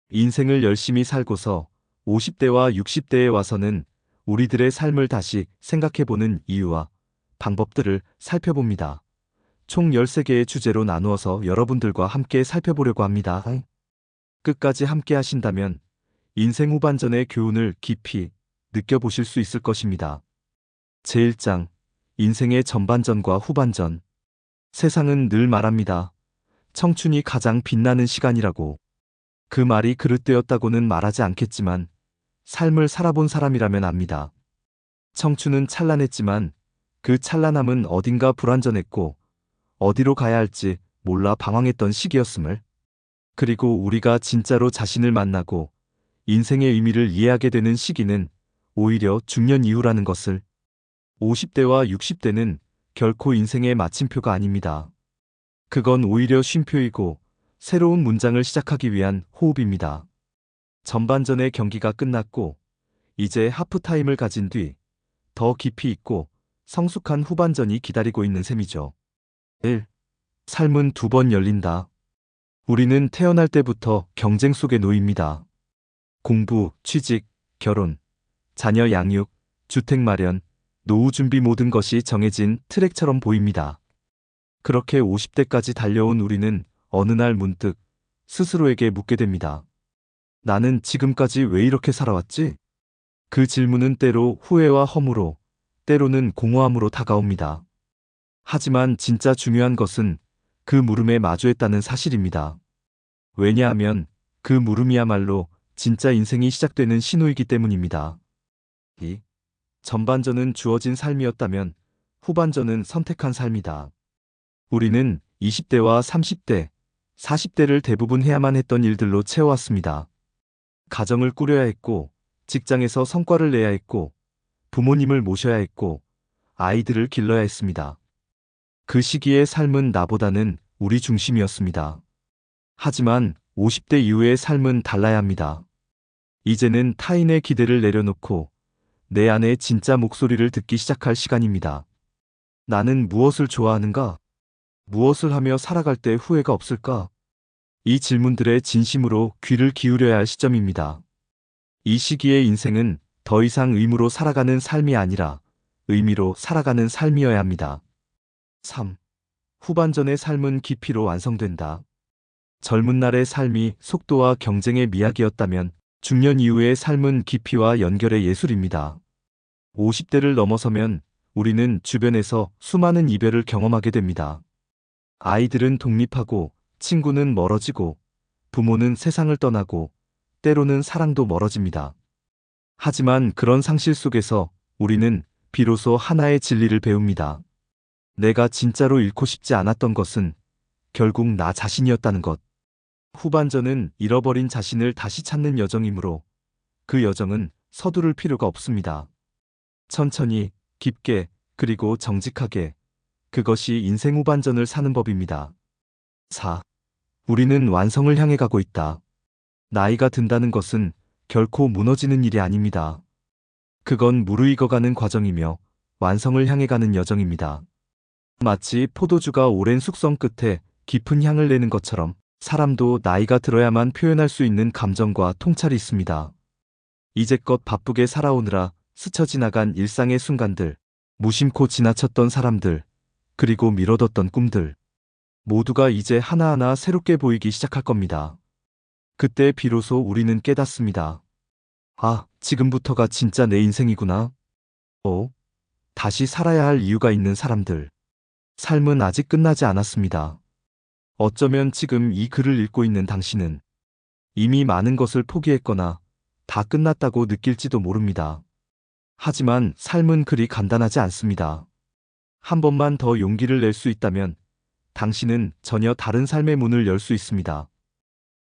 인생을 열심히 살고서 50대와 60대에 와서는 우리들의 삶을 다시 생각해보는 이유와 방법들을 살펴봅니다. 총 13개의 주제로 나누어서 여러분들과 함께 살펴보려고 합니다. 끝까지 함께 하신다면 인생 후반전의 교훈을 깊이 느껴보실 수 있을 것입니다. 제1장, 인생의 전반전과 후반전. 세상은 늘 말합니다. 청춘이 가장 빛나는 시간이라고. 그 말이 그릇되었다고는 말하지 않겠지만 삶을 살아본 사람이라면 압니다. 청춘은 찬란했지만 그 찬란함은 어딘가 불완전했고 어디로 가야 할지 몰라 방황했던 시기였음을. 그리고 우리가 진짜로 자신을 만나고 인생의 의미를 이해하게 되는 시기는 오히려 중년 이후라는 것을. 50대와 60대는 결코 인생의 마침표가 아닙니다. 그건 오히려 쉼표이고 새로운 문장을 시작하기 위한 호흡입니다. 전반전의 경기가 끝났고 이제 하프타임을 가진 뒤 더 깊이 있고 성숙한 후반전이 기다리고 있는 셈이죠. 1. 삶은 두 번 열린다. 우리는 태어날 때부터 경쟁 속에 놓입니다. 공부, 취직, 결혼, 자녀 양육, 주택 마련, 노후 준비 모든 것이 정해진 트랙처럼 보입니다. 그렇게 50대까지 달려온 우리는 어느 날 문득 스스로에게 묻게 됩니다. 나는 지금까지 왜 이렇게 살아왔지? 그 질문은 때로 후회와 허무로, 때로는 공허함으로 다가옵니다. 하지만 진짜 중요한 것은 그 물음에 마주했다는 사실입니다. 왜냐하면 그 물음이야말로 진짜 인생이 시작되는 신호이기 때문입니다. 이 전반전은 주어진 삶이었다면 후반전은 선택한 삶이다. 우리는 20대와 30대, 40대를 대부분 해야만 했던 일들로 채워왔습니다. 가정을 꾸려야 했고, 직장에서 성과를 내야 했고, 부모님을 모셔야 했고, 아이들을 길러야 했습니다. 그 시기의 삶은 나보다는 우리 중심이었습니다. 하지만 50대 이후의 삶은 달라야 합니다. 이제는 타인의 기대를 내려놓고 내 안의 진짜 목소리를 듣기 시작할 시간입니다. 나는 무엇을 좋아하는가? 무엇을 하며 살아갈 때 후회가 없을까? 이 질문들에 진심으로 귀를 기울여야 할 시점입니다. 이 시기의 인생은 더 이상 의무로 살아가는 삶이 아니라 의미로 살아가는 삶이어야 합니다. 3. 후반전의 삶은 깊이로 완성된다. 젊은 날의 삶이 속도와 경쟁의 미학이었다면 중년 이후의 삶은 깊이와 연결의 예술입니다. 50대를 넘어서면 우리는 주변에서 수많은 이별을 경험하게 됩니다. 아이들은 독립하고 친구는 멀어지고 부모는 세상을 떠나고 때로는 사랑도 멀어집니다. 하지만 그런 상실 속에서 우리는 비로소 하나의 진리를 배웁니다. 내가 진짜로 잃고 싶지 않았던 것은 결국 나 자신이었다는 것. 후반전은 잃어버린 자신을 다시 찾는 여정이므로 그 여정은 서두를 필요가 없습니다. 천천히, 깊게, 그리고 정직하게. 그것이 인생 후반전을 사는 법입니다. 4. 우리는 완성을 향해 가고 있다. 나이가 든다는 것은 결코 무너지는 일이 아닙니다. 그건 무르익어가는 과정이며 완성을 향해 가는 여정입니다. 마치 포도주가 오랜 숙성 끝에 깊은 향을 내는 것처럼 사람도 나이가 들어야만 표현할 수 있는 감정과 통찰이 있습니다. 이제껏 바쁘게 살아오느라 스쳐 지나간 일상의 순간들, 무심코 지나쳤던 사람들, 그리고 미뤄뒀던 꿈들. 모두가 이제 하나하나 새롭게 보이기 시작할 겁니다. 그때 비로소 우리는 깨닫습니다. 아, 지금부터가 진짜 내 인생이구나. 다시 살아야 할 이유가 있는 사람들. 삶은 아직 끝나지 않았습니다. 어쩌면 지금 이 글을 읽고 있는 당신은 이미 많은 것을 포기했거나 다 끝났다고 느낄지도 모릅니다. 하지만 삶은 그리 간단하지 않습니다. 한 번만 더 용기를 낼 수 있다면 당신은 전혀 다른 삶의 문을 열 수 있습니다.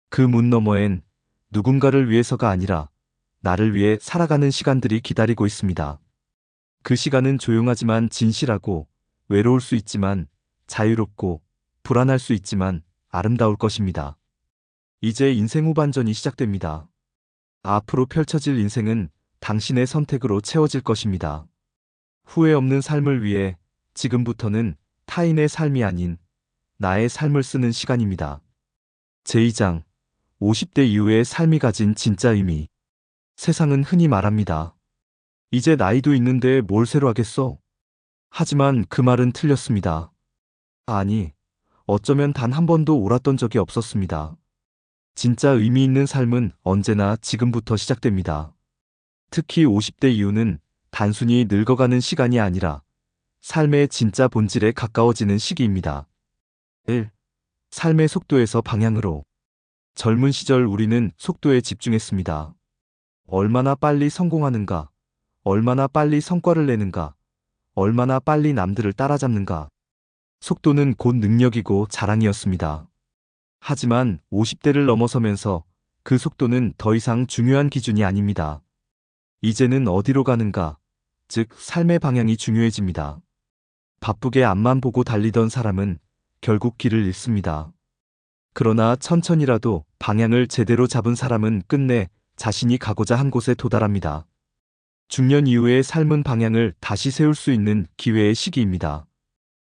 그 문 너머엔 누군가를 위해서가 아니라 나를 위해 살아가는 시간들이 기다리고 있습니다. 그 시간은 조용하지만 진실하고 외로울 수 있지만 자유롭고 불안할 수 있지만 아름다울 것입니다. 이제 인생 후반전이 시작됩니다. 앞으로 펼쳐질 인생은 당신의 선택으로 채워질 것입니다. 후회 없는 삶을 위해 지금부터는 타인의 삶이 아닌 나의 삶을 쓰는 시간입니다. 제2장 50대 이후의 삶이 가진 진짜 의미. 세상은 흔히 말합니다. 이제 나이도 있는데 뭘 새로 하겠어? 하지만 그 말은 틀렸습니다. 아니, 어쩌면 단 한 번도 옳았던 적이 없었습니다. 진짜 의미 있는 삶은 언제나 지금부터 시작됩니다. 특히 50대 이후는 단순히 늙어가는 시간이 아니라 삶의 진짜 본질에 가까워지는 시기입니다. 1. 삶의 속도에서 방향으로. 젊은 시절 우리는 속도에 집중했습니다. 얼마나 빨리 성공하는가, 얼마나 빨리 성과를 내는가, 얼마나 빨리 남들을 따라잡는가. 속도는 곧 능력이고 자랑이었습니다. 하지만 50대를 넘어서면서 그 속도는 더 이상 중요한 기준이 아닙니다. 이제는 어디로 가는가, 즉 삶의 방향이 중요해집니다. 바쁘게 앞만 보고 달리던 사람은 결국 길을 잃습니다. 그러나 천천히라도 방향을 제대로 잡은 사람은 끝내 자신이 가고자 한 곳에 도달합니다. 중년 이후의 삶은 방향을 다시 세울 수 있는 기회의 시기입니다.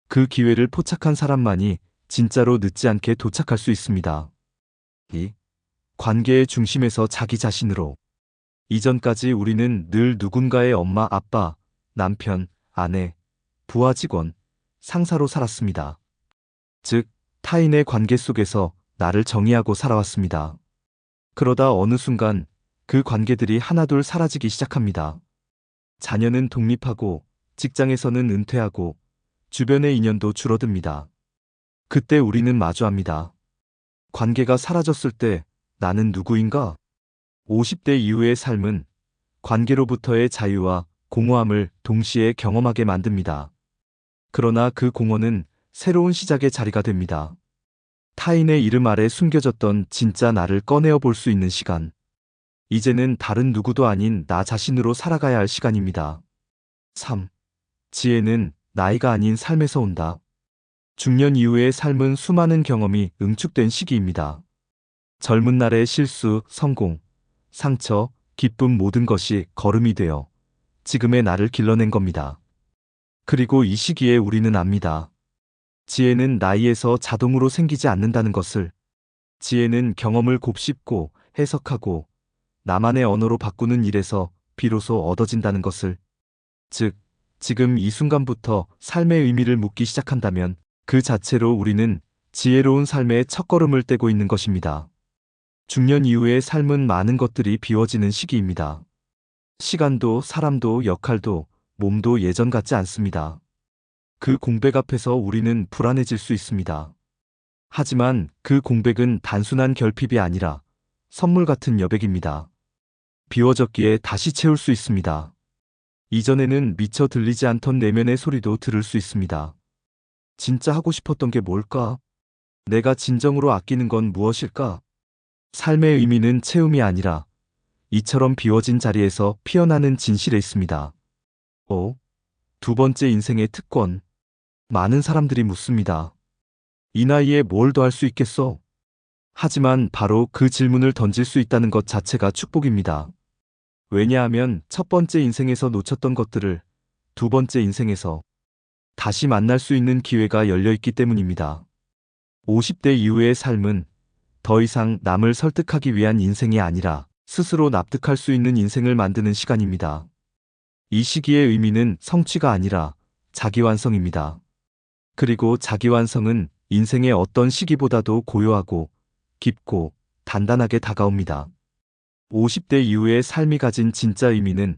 그 기회를 포착한 사람만이 진짜로 늦지 않게 도착할 수 있습니다. 2. 관계의 중심에서 자기 자신으로. 이전까지 우리는 늘 누군가의 엄마, 아빠, 남편, 아내, 부하 직원, 상사로 살았습니다. 즉, 타인의 관계 속에서 나를 정의하고 살아왔습니다. 그러다 어느 순간 그 관계들이 하나둘 사라지기 시작합니다. 자녀는 독립하고, 직장에서는 은퇴하고, 주변의 인연도 줄어듭니다. 그때 우리는 마주합니다. 관계가 사라졌을 때 나는 누구인가? 50대 이후의 삶은 관계로부터의 자유와 공허함을 동시에 경험하게 만듭니다. 그러나 그 공허는 새로운 시작의 자리가 됩니다. 타인의 이름 아래 숨겨졌던 진짜 나를 꺼내어 볼 수 있는 시간. 이제는 다른 누구도 아닌 나 자신으로 살아가야 할 시간입니다. 3. 지혜는 나이가 아닌 삶에서 온다. 중년 이후의 삶은 수많은 경험이 응축된 시기입니다. 젊은 날의 실수, 성공, 상처, 기쁨 모든 것이 거름이 되어 지금의 나를 길러낸 겁니다. 그리고 이 시기에 우리는 압니다. 지혜는 나이에서 자동으로 생기지 않는다는 것을. 지혜는 경험을 곱씹고 해석하고 나만의 언어로 바꾸는 일에서 비로소 얻어진다는 것을. 즉, 지금 이 순간부터 삶의 의미를 묻기 시작한다면 그 자체로 우리는 지혜로운 삶의 첫걸음을 떼고 있는 것입니다. 중년 이후의 삶은 많은 것들이 비워지는 시기입니다. 시간도 사람도 역할도 몸도 예전 같지 않습니다. 그 공백 앞에서 우리는 불안해질 수 있습니다. 하지만 그 공백은 단순한 결핍이 아니라 선물 같은 여백입니다. 비워졌기에 다시 채울 수 있습니다. 이전에는 미처 들리지 않던 내면의 소리도 들을 수 있습니다. 진짜 하고 싶었던 게 뭘까? 내가 진정으로 아끼는 건 무엇일까? 삶의 의미는 채움이 아니라 이처럼 비워진 자리에서 피어나는 진실에 있습니다. 5. 두 번째 인생의 특권. 많은 사람들이 묻습니다. 이 나이에 뭘 더 할 수 있겠어? 하지만 바로 그 질문을 던질 수 있다는 것 자체가 축복입니다. 왜냐하면 첫 번째 인생에서 놓쳤던 것들을 두 번째 인생에서 다시 만날 수 있는 기회가 열려 있기 때문입니다. 50대 이후의 삶은 더 이상 남을 설득하기 위한 인생이 아니라 스스로 납득할 수 있는 인생을 만드는 시간입니다. 이 시기의 의미는 성취가 아니라 자기완성입니다. 그리고 자기완성은 인생의 어떤 시기보다도 고요하고 깊고 단단하게 다가옵니다. 50대 이후의 삶이 가진 진짜 의미는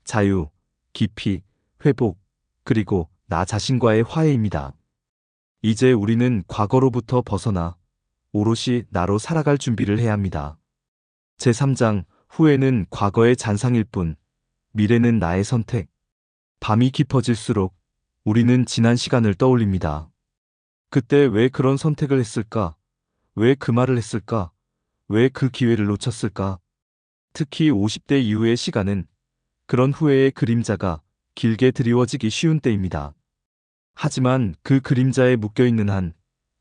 자유, 깊이, 회복, 그리고 나 자신과의 화해입니다. 이제 우리는 과거로부터 벗어나 오롯이 나로 살아갈 준비를 해야 합니다. 제3장, 후회는 과거의 잔상일 뿐, 미래는 나의 선택. 밤이 깊어질수록 우리는 지난 시간을 떠올립니다. 그때 왜 그런 선택을 했을까? 왜 그 말을 했을까? 왜 그 기회를 놓쳤을까? 특히 50대 이후의 시간은 그런 후회의 그림자가 길게 드리워지기 쉬운 때입니다. 하지만 그 그림자에 묶여있는 한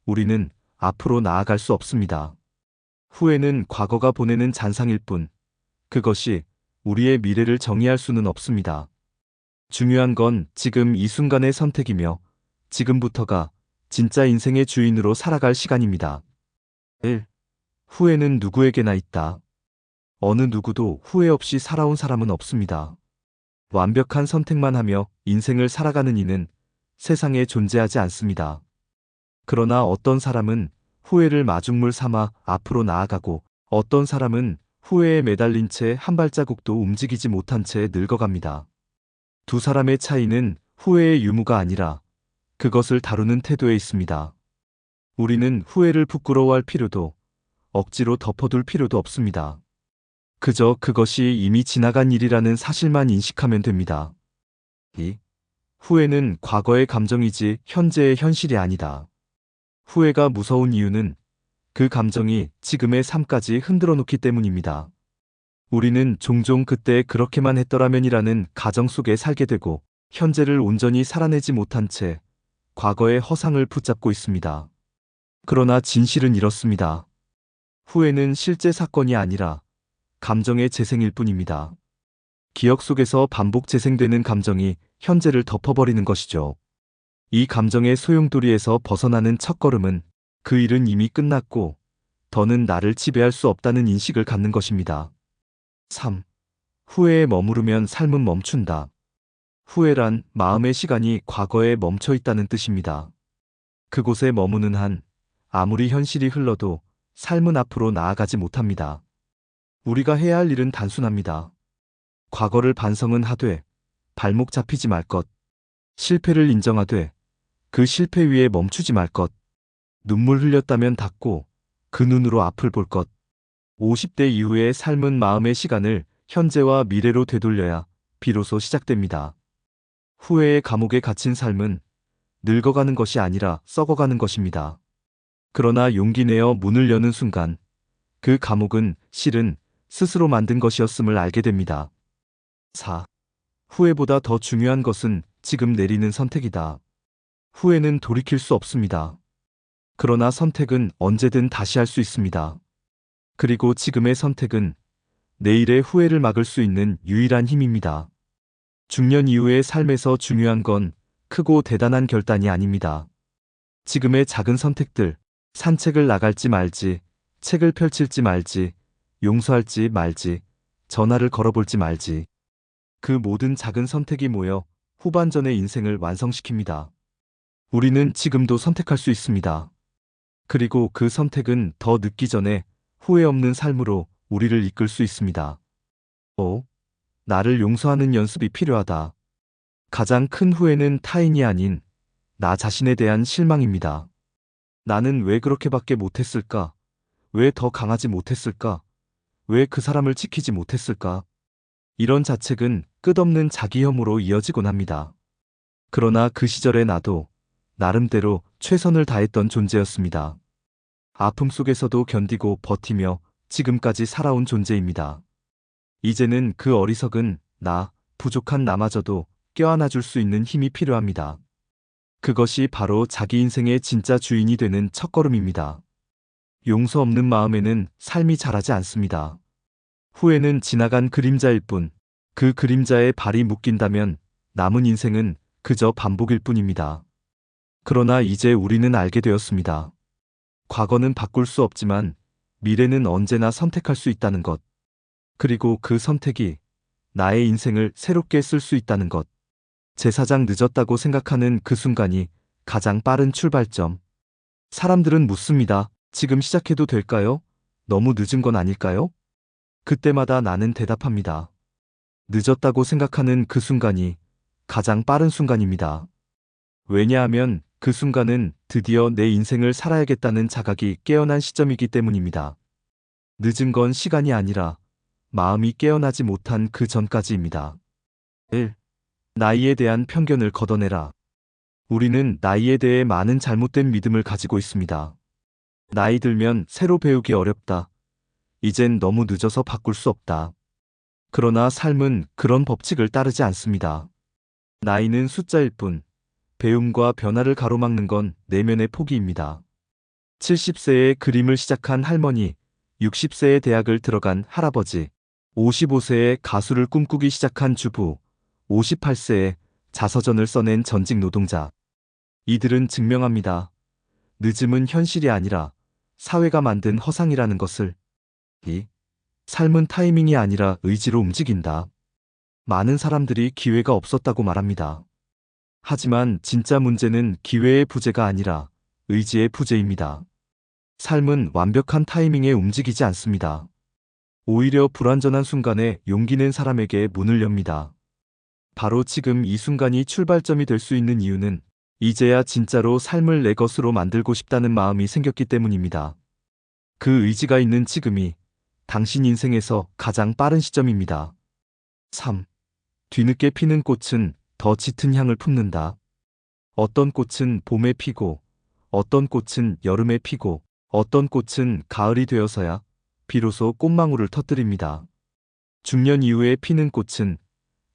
우리는 앞으로 나아갈 수 없습니다. 후회는 과거가 보내는 잔상일 뿐 그것이 우리의 미래를 정의할 수는 없습니다. 중요한 건 지금 이 순간의 선택이며 지금부터가 진짜 인생의 주인으로 살아갈 시간입니다. 1. 후회는 누구에게나 있다. 어느 누구도 후회 없이 살아온 사람은 없습니다. 완벽한 선택만 하며 인생을 살아가는 이는 세상에 존재하지 않습니다. 그러나 어떤 사람은 후회를 마중물 삼아 앞으로 나아가고 어떤 사람은 후회에 매달린 채 한 발자국도 움직이지 못한 채 늙어갑니다. 두 사람의 차이는 후회의 유무가 아니라 그것을 다루는 태도에 있습니다. 우리는 후회를 부끄러워할 필요도 억지로 덮어둘 필요도 없습니다. 그저 그것이 이미 지나간 일이라는 사실만 인식하면 됩니다. 이 후회는 과거의 감정이지 현재의 현실이 아니다. 후회가 무서운 이유는 그 감정이 지금의 삶까지 흔들어 놓기 때문입니다. 우리는 종종 그때 그렇게만 했더라면이라는 가정 속에 살게 되고 현재를 온전히 살아내지 못한 채 과거의 허상을 붙잡고 있습니다. 그러나 진실은 이렇습니다. 후회는 실제 사건이 아니라 감정의 재생일 뿐입니다. 기억 속에서 반복 재생되는 감정이 현재를 덮어버리는 것이죠. 이 감정의 소용돌이에서 벗어나는 첫걸음은 그 일은 이미 끝났고 더는 나를 지배할 수 없다는 인식을 갖는 것입니다. 3. 후회에 머무르면 삶은 멈춘다. 후회란 마음의 시간이 과거에 멈춰 있다는 뜻입니다. 그곳에 머무는 한 아무리 현실이 흘러도 삶은 앞으로 나아가지 못합니다. 우리가 해야 할 일은 단순합니다. 과거를 반성은 하되 발목 잡히지 말 것, 실패를 인정하되 그 실패 위에 멈추지 말 것, 눈물 흘렸다면 닦고 그 눈으로 앞을 볼 것. 50대 이후의 삶은 마음의 시간을 현재와 미래로 되돌려야 비로소 시작됩니다. 후회의 감옥에 갇힌 삶은 늙어가는 것이 아니라 썩어가는 것입니다. 그러나 용기 내어 문을 여는 순간 그 감옥은 실은 스스로 만든 것이었음을 알게 됩니다. 4. 후회보다 더 중요한 것은 지금 내리는 선택이다. 후회는 돌이킬 수 없습니다. 그러나 선택은 언제든 다시 할 수 있습니다. 그리고 지금의 선택은 내일의 후회를 막을 수 있는 유일한 힘입니다. 중년 이후의 삶에서 중요한 건 크고 대단한 결단이 아닙니다. 지금의 작은 선택들, 산책을 나갈지 말지, 책을 펼칠지 말지, 용서할지 말지, 전화를 걸어볼지 말지. 그 모든 작은 선택이 모여 후반전의 인생을 완성시킵니다. 우리는 지금도 선택할 수 있습니다. 그리고 그 선택은 더 늦기 전에 후회 없는 삶으로 우리를 이끌 수 있습니다. 5. 나를 용서하는 연습이 필요하다. 가장 큰 후회는 타인이 아닌 나 자신에 대한 실망입니다. 나는 왜 그렇게밖에 못했을까? 왜 더 강하지 못했을까? 왜 그 사람을 지키지 못했을까? 이런 자책은 끝없는 자기 혐오로 이어지곤 합니다. 그러나 그 시절의 나도 나름대로 최선을 다했던 존재였습니다. 아픔 속에서도 견디고 버티며 지금까지 살아온 존재입니다. 이제는 그 어리석은 나, 부족한 나마저도 껴안아줄 수 있는 힘이 필요합니다. 그것이 바로 자기 인생의 진짜 주인이 되는 첫걸음입니다. 용서 없는 마음에는 삶이 자라지 않습니다. 후회는 지나간 그림자일 뿐, 그 그림자에 발이 묶인다면 남은 인생은 그저 반복일 뿐입니다. 그러나 이제 우리는 알게 되었습니다. 과거는 바꿀 수 없지만 미래는 언제나 선택할 수 있다는 것. 그리고 그 선택이 나의 인생을 새롭게 쓸 수 있다는 것. 제사장 늦었다고 생각하는 그 순간이 가장 빠른 출발점. 사람들은 묻습니다. 지금 시작해도 될까요? 너무 늦은 건 아닐까요? 그때마다 나는 대답합니다. 늦었다고 생각하는 그 순간이 가장 빠른 순간입니다. 왜냐하면 그 순간은 드디어 내 인생을 살아야겠다는 자각이 깨어난 시점이기 때문입니다. 늦은 건 시간이 아니라 마음이 깨어나지 못한 그 전까지입니다. 1. 나이에 대한 편견을 걷어내라. 우리는 나이에 대해 많은 잘못된 믿음을 가지고 있습니다. 나이 들면 새로 배우기 어렵다. 이젠 너무 늦어서 바꿀 수 없다. 그러나 삶은 그런 법칙을 따르지 않습니다. 나이는 숫자일 뿐, 배움과 변화를 가로막는 건 내면의 포기입니다. 70세에 그림을 시작한 할머니, 60세에 대학을 들어간 할아버지, 55세에 가수를 꿈꾸기 시작한 주부, 58세에 자서전을 써낸 전직 노동자. 이들은 증명합니다. 늦음은 현실이 아니라 사회가 만든 허상이라는 것을. 이 삶은 타이밍이 아니라 의지로 움직인다. 많은 사람들이 기회가 없었다고 말합니다. 하지만 진짜 문제는 기회의 부재가 아니라 의지의 부재입니다. 삶은 완벽한 타이밍에 움직이지 않습니다. 오히려 불완전한 순간에 용기 낸 사람에게 문을 엽니다. 바로 지금 이 순간이 출발점이 될 수 있는 이유는 이제야 진짜로 삶을 내 것으로 만들고 싶다는 마음이 생겼기 때문입니다. 그 의지가 있는 지금이 당신 인생에서 가장 빠른 시점입니다. 3. 뒤늦게 피는 꽃은 더 짙은 향을 품는다. 어떤 꽃은 봄에 피고, 어떤 꽃은 여름에 피고, 어떤 꽃은 가을이 되어서야 비로소 꽃망울을 터뜨립니다. 중년 이후에 피는 꽃은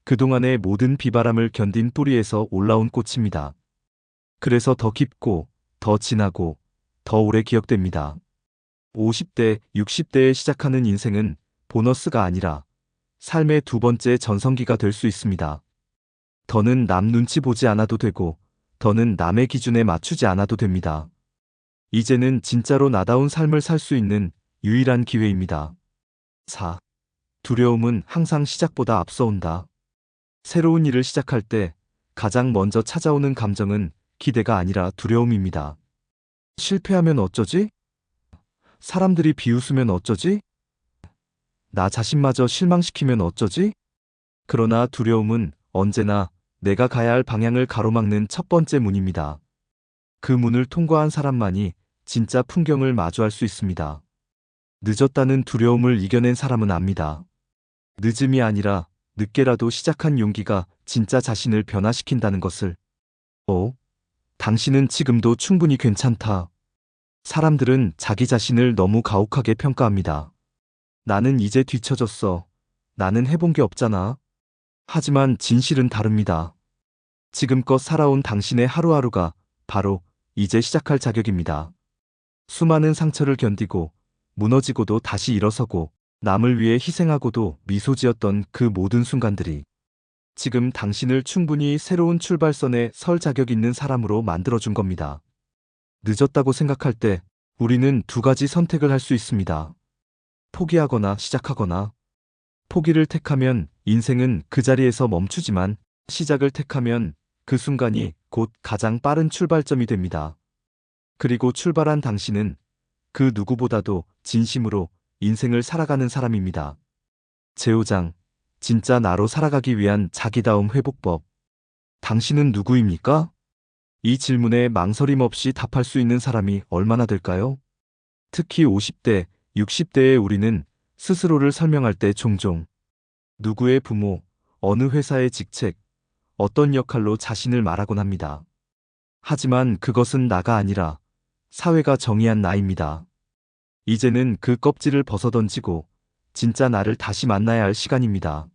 그동안의 모든 비바람을 견딘 뿌리에서 올라온 꽃입니다. 그래서 더 깊고, 더 진하고, 더 오래 기억됩니다. 50대, 60대에 시작하는 인생은 보너스가 아니라 삶의 두 번째 전성기가 될 수 있습니다. 더는 남 눈치 보지 않아도 되고, 더는 남의 기준에 맞추지 않아도 됩니다. 이제는 진짜로 나다운 삶을 살 수 있는 유일한 기회입니다. 4. 두려움은 항상 시작보다 앞서온다. 새로운 일을 시작할 때 가장 먼저 찾아오는 감정은 기대가 아니라 두려움입니다. 실패하면 어쩌지? 사람들이 비웃으면 어쩌지? 나 자신마저 실망시키면 어쩌지? 그러나 두려움은 언제나 내가 가야 할 방향을 가로막는 첫 번째 문입니다. 그 문을 통과한 사람만이 진짜 풍경을 마주할 수 있습니다. 늦었다는 두려움을 이겨낸 사람은 압니다. 늦음이 아니라 늦게라도 시작한 용기가 진짜 자신을 변화시킨다는 것을. 당신은 지금도 충분히 괜찮다. 사람들은 자기 자신을 너무 가혹하게 평가합니다. 나는 이제 뒤처졌어. 나는 해본 게 없잖아. 하지만 진실은 다릅니다. 지금껏 살아온 당신의 하루하루가 바로 이제 시작할 자격입니다. 수많은 상처를 견디고 무너지고도 다시 일어서고 남을 위해 희생하고도 미소 지었던 그 모든 순간들이 지금 당신을 충분히 새로운 출발선에 설 자격 있는 사람으로 만들어준 겁니다. 늦었다고 생각할 때 우리는 두 가지 선택을 할 수 있습니다. 포기하거나 시작하거나. 포기를 택하면 인생은 그 자리에서 멈추지만 시작을 택하면 그 순간이 곧 가장 빠른 출발점이 됩니다. 그리고 출발한 당신은 그 누구보다도 진심으로 인생을 살아가는 사람입니다. 제5장, 진짜 나로 살아가기 위한 자기다움 회복법. 당신은 누구입니까? 이 질문에 망설임 없이 답할 수 있는 사람이 얼마나 될까요? 특히 50대, 60대의 우리는 스스로를 설명할 때 종종 누구의 부모, 어느 회사의 직책, 어떤 역할로 자신을 말하곤 합니다. 하지만 그것은 나가 아니라 사회가 정의한 나입니다. 이제는 그 껍질을 벗어던지고 진짜 나를 다시 만나야 할 시간입니다.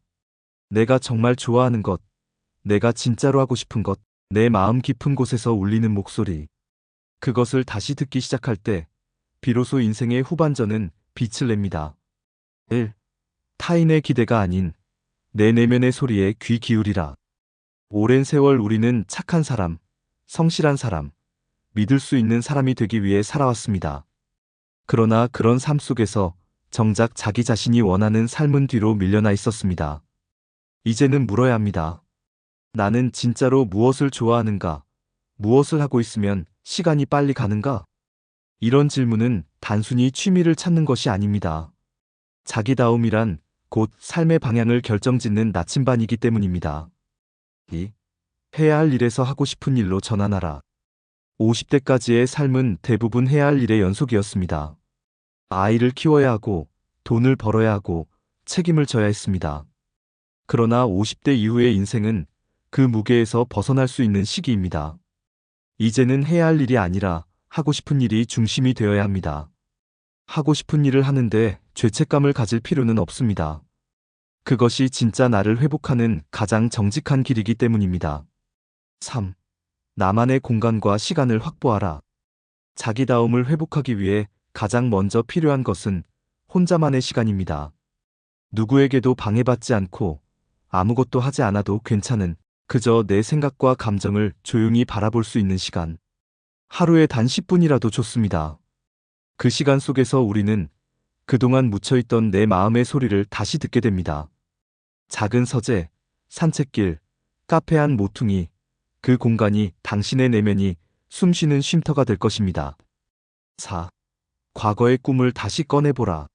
내가 정말 좋아하는 것, 내가 진짜로 하고 싶은 것, 내 마음 깊은 곳에서 울리는 목소리. 그것을 다시 듣기 시작할 때 비로소 인생의 후반전은 빛을 냅니다. 1. 타인의 기대가 아닌 내 내면의 소리에 귀 기울이라. 오랜 세월 우리는 착한 사람, 성실한 사람, 믿을 수 있는 사람이 되기 위해 살아왔습니다. 그러나 그런 삶 속에서 정작 자기 자신이 원하는 삶은 뒤로 밀려나 있었습니다. 이제는 물어야 합니다. 나는 진짜로 무엇을 좋아하는가? 무엇을 하고 있으면 시간이 빨리 가는가? 이런 질문은 단순히 취미를 찾는 것이 아닙니다. 자기다움이란 곧 삶의 방향을 결정짓는 나침반이기 때문입니다. 2. 해야 할 일에서 하고 싶은 일로 전환하라. 50대까지의 삶은 대부분 해야 할 일의 연속이었습니다. 아이를 키워야 하고 돈을 벌어야 하고 책임을 져야 했습니다. 그러나 50대 이후의 인생은 그 무게에서 벗어날 수 있는 시기입니다. 이제는 해야 할 일이 아니라 하고 싶은 일이 중심이 되어야 합니다. 하고 싶은 일을 하는데 죄책감을 가질 필요는 없습니다. 그것이 진짜 나를 회복하는 가장 정직한 길이기 때문입니다. 3. 나만의 공간과 시간을 확보하라. 자기다움을 회복하기 위해 가장 먼저 필요한 것은 혼자만의 시간입니다. 누구에게도 방해받지 않고 아무것도 하지 않아도 괜찮은 그저 내 생각과 감정을 조용히 바라볼 수 있는 시간. 하루에 단 10분이라도 좋습니다. 그 시간 속에서 우리는 그동안 묻혀있던 내 마음의 소리를 다시 듣게 됩니다. 작은 서재, 산책길, 카페 안 모퉁이, 그 공간이 당신의 내면이 숨쉬는 쉼터가 될 것입니다. 4. 과거의 꿈을 다시 꺼내보라.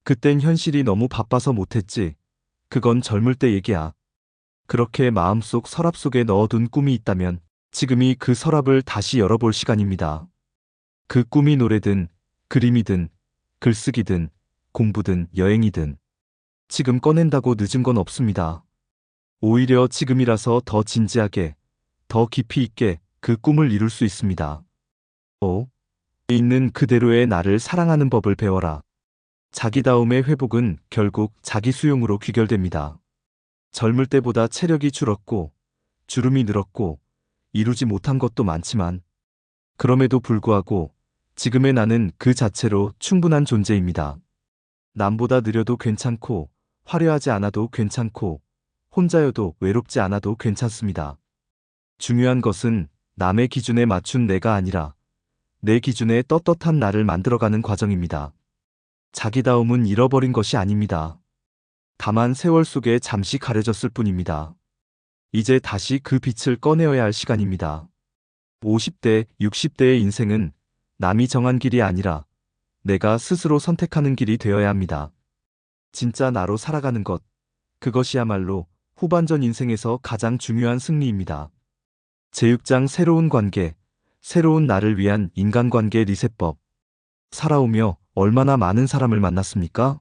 그땐 현실이 너무 바빠서 못했지. 그건 젊을 때 얘기야. 그렇게 마음속 서랍 속에 넣어둔 꿈이 있다면 지금이 그 서랍을 다시 열어볼 시간입니다. 그 꿈이 노래든, 그림이든, 글쓰기든, 공부든, 여행이든. 지금 꺼낸다고 늦은 건 없습니다. 오히려 지금이라서 더 진지하게, 더 깊이 있게 그 꿈을 이룰 수 있습니다. 5. 있는 그대로의 나를 사랑하는 법을 배워라. 자기다움의 회복은 결국 자기 수용으로 귀결됩니다. 젊을 때보다 체력이 줄었고, 주름이 늘었고, 이루지 못한 것도 많지만, 그럼에도 불구하고 지금의 나는 그 자체로 충분한 존재입니다. 남보다 느려도 괜찮고, 화려하지 않아도 괜찮고, 혼자여도 외롭지 않아도 괜찮습니다. 중요한 것은 남의 기준에 맞춘 내가 아니라 내 기준에 떳떳한 나를 만들어가는 과정입니다. 자기다움은 잃어버린 것이 아닙니다. 다만 세월 속에 잠시 가려졌을 뿐입니다. 이제 다시 그 빛을 꺼내어야 할 시간입니다. 50대, 60대의 인생은 남이 정한 길이 아니라 내가 스스로 선택하는 길이 되어야 합니다. 진짜 나로 살아가는 것, 그것이야말로 후반전 인생에서 가장 중요한 승리입니다. 제6장 새로운 관계, 새로운 나를 위한 인간관계 리셋법. 살아오며 얼마나 많은 사람을 만났습니까?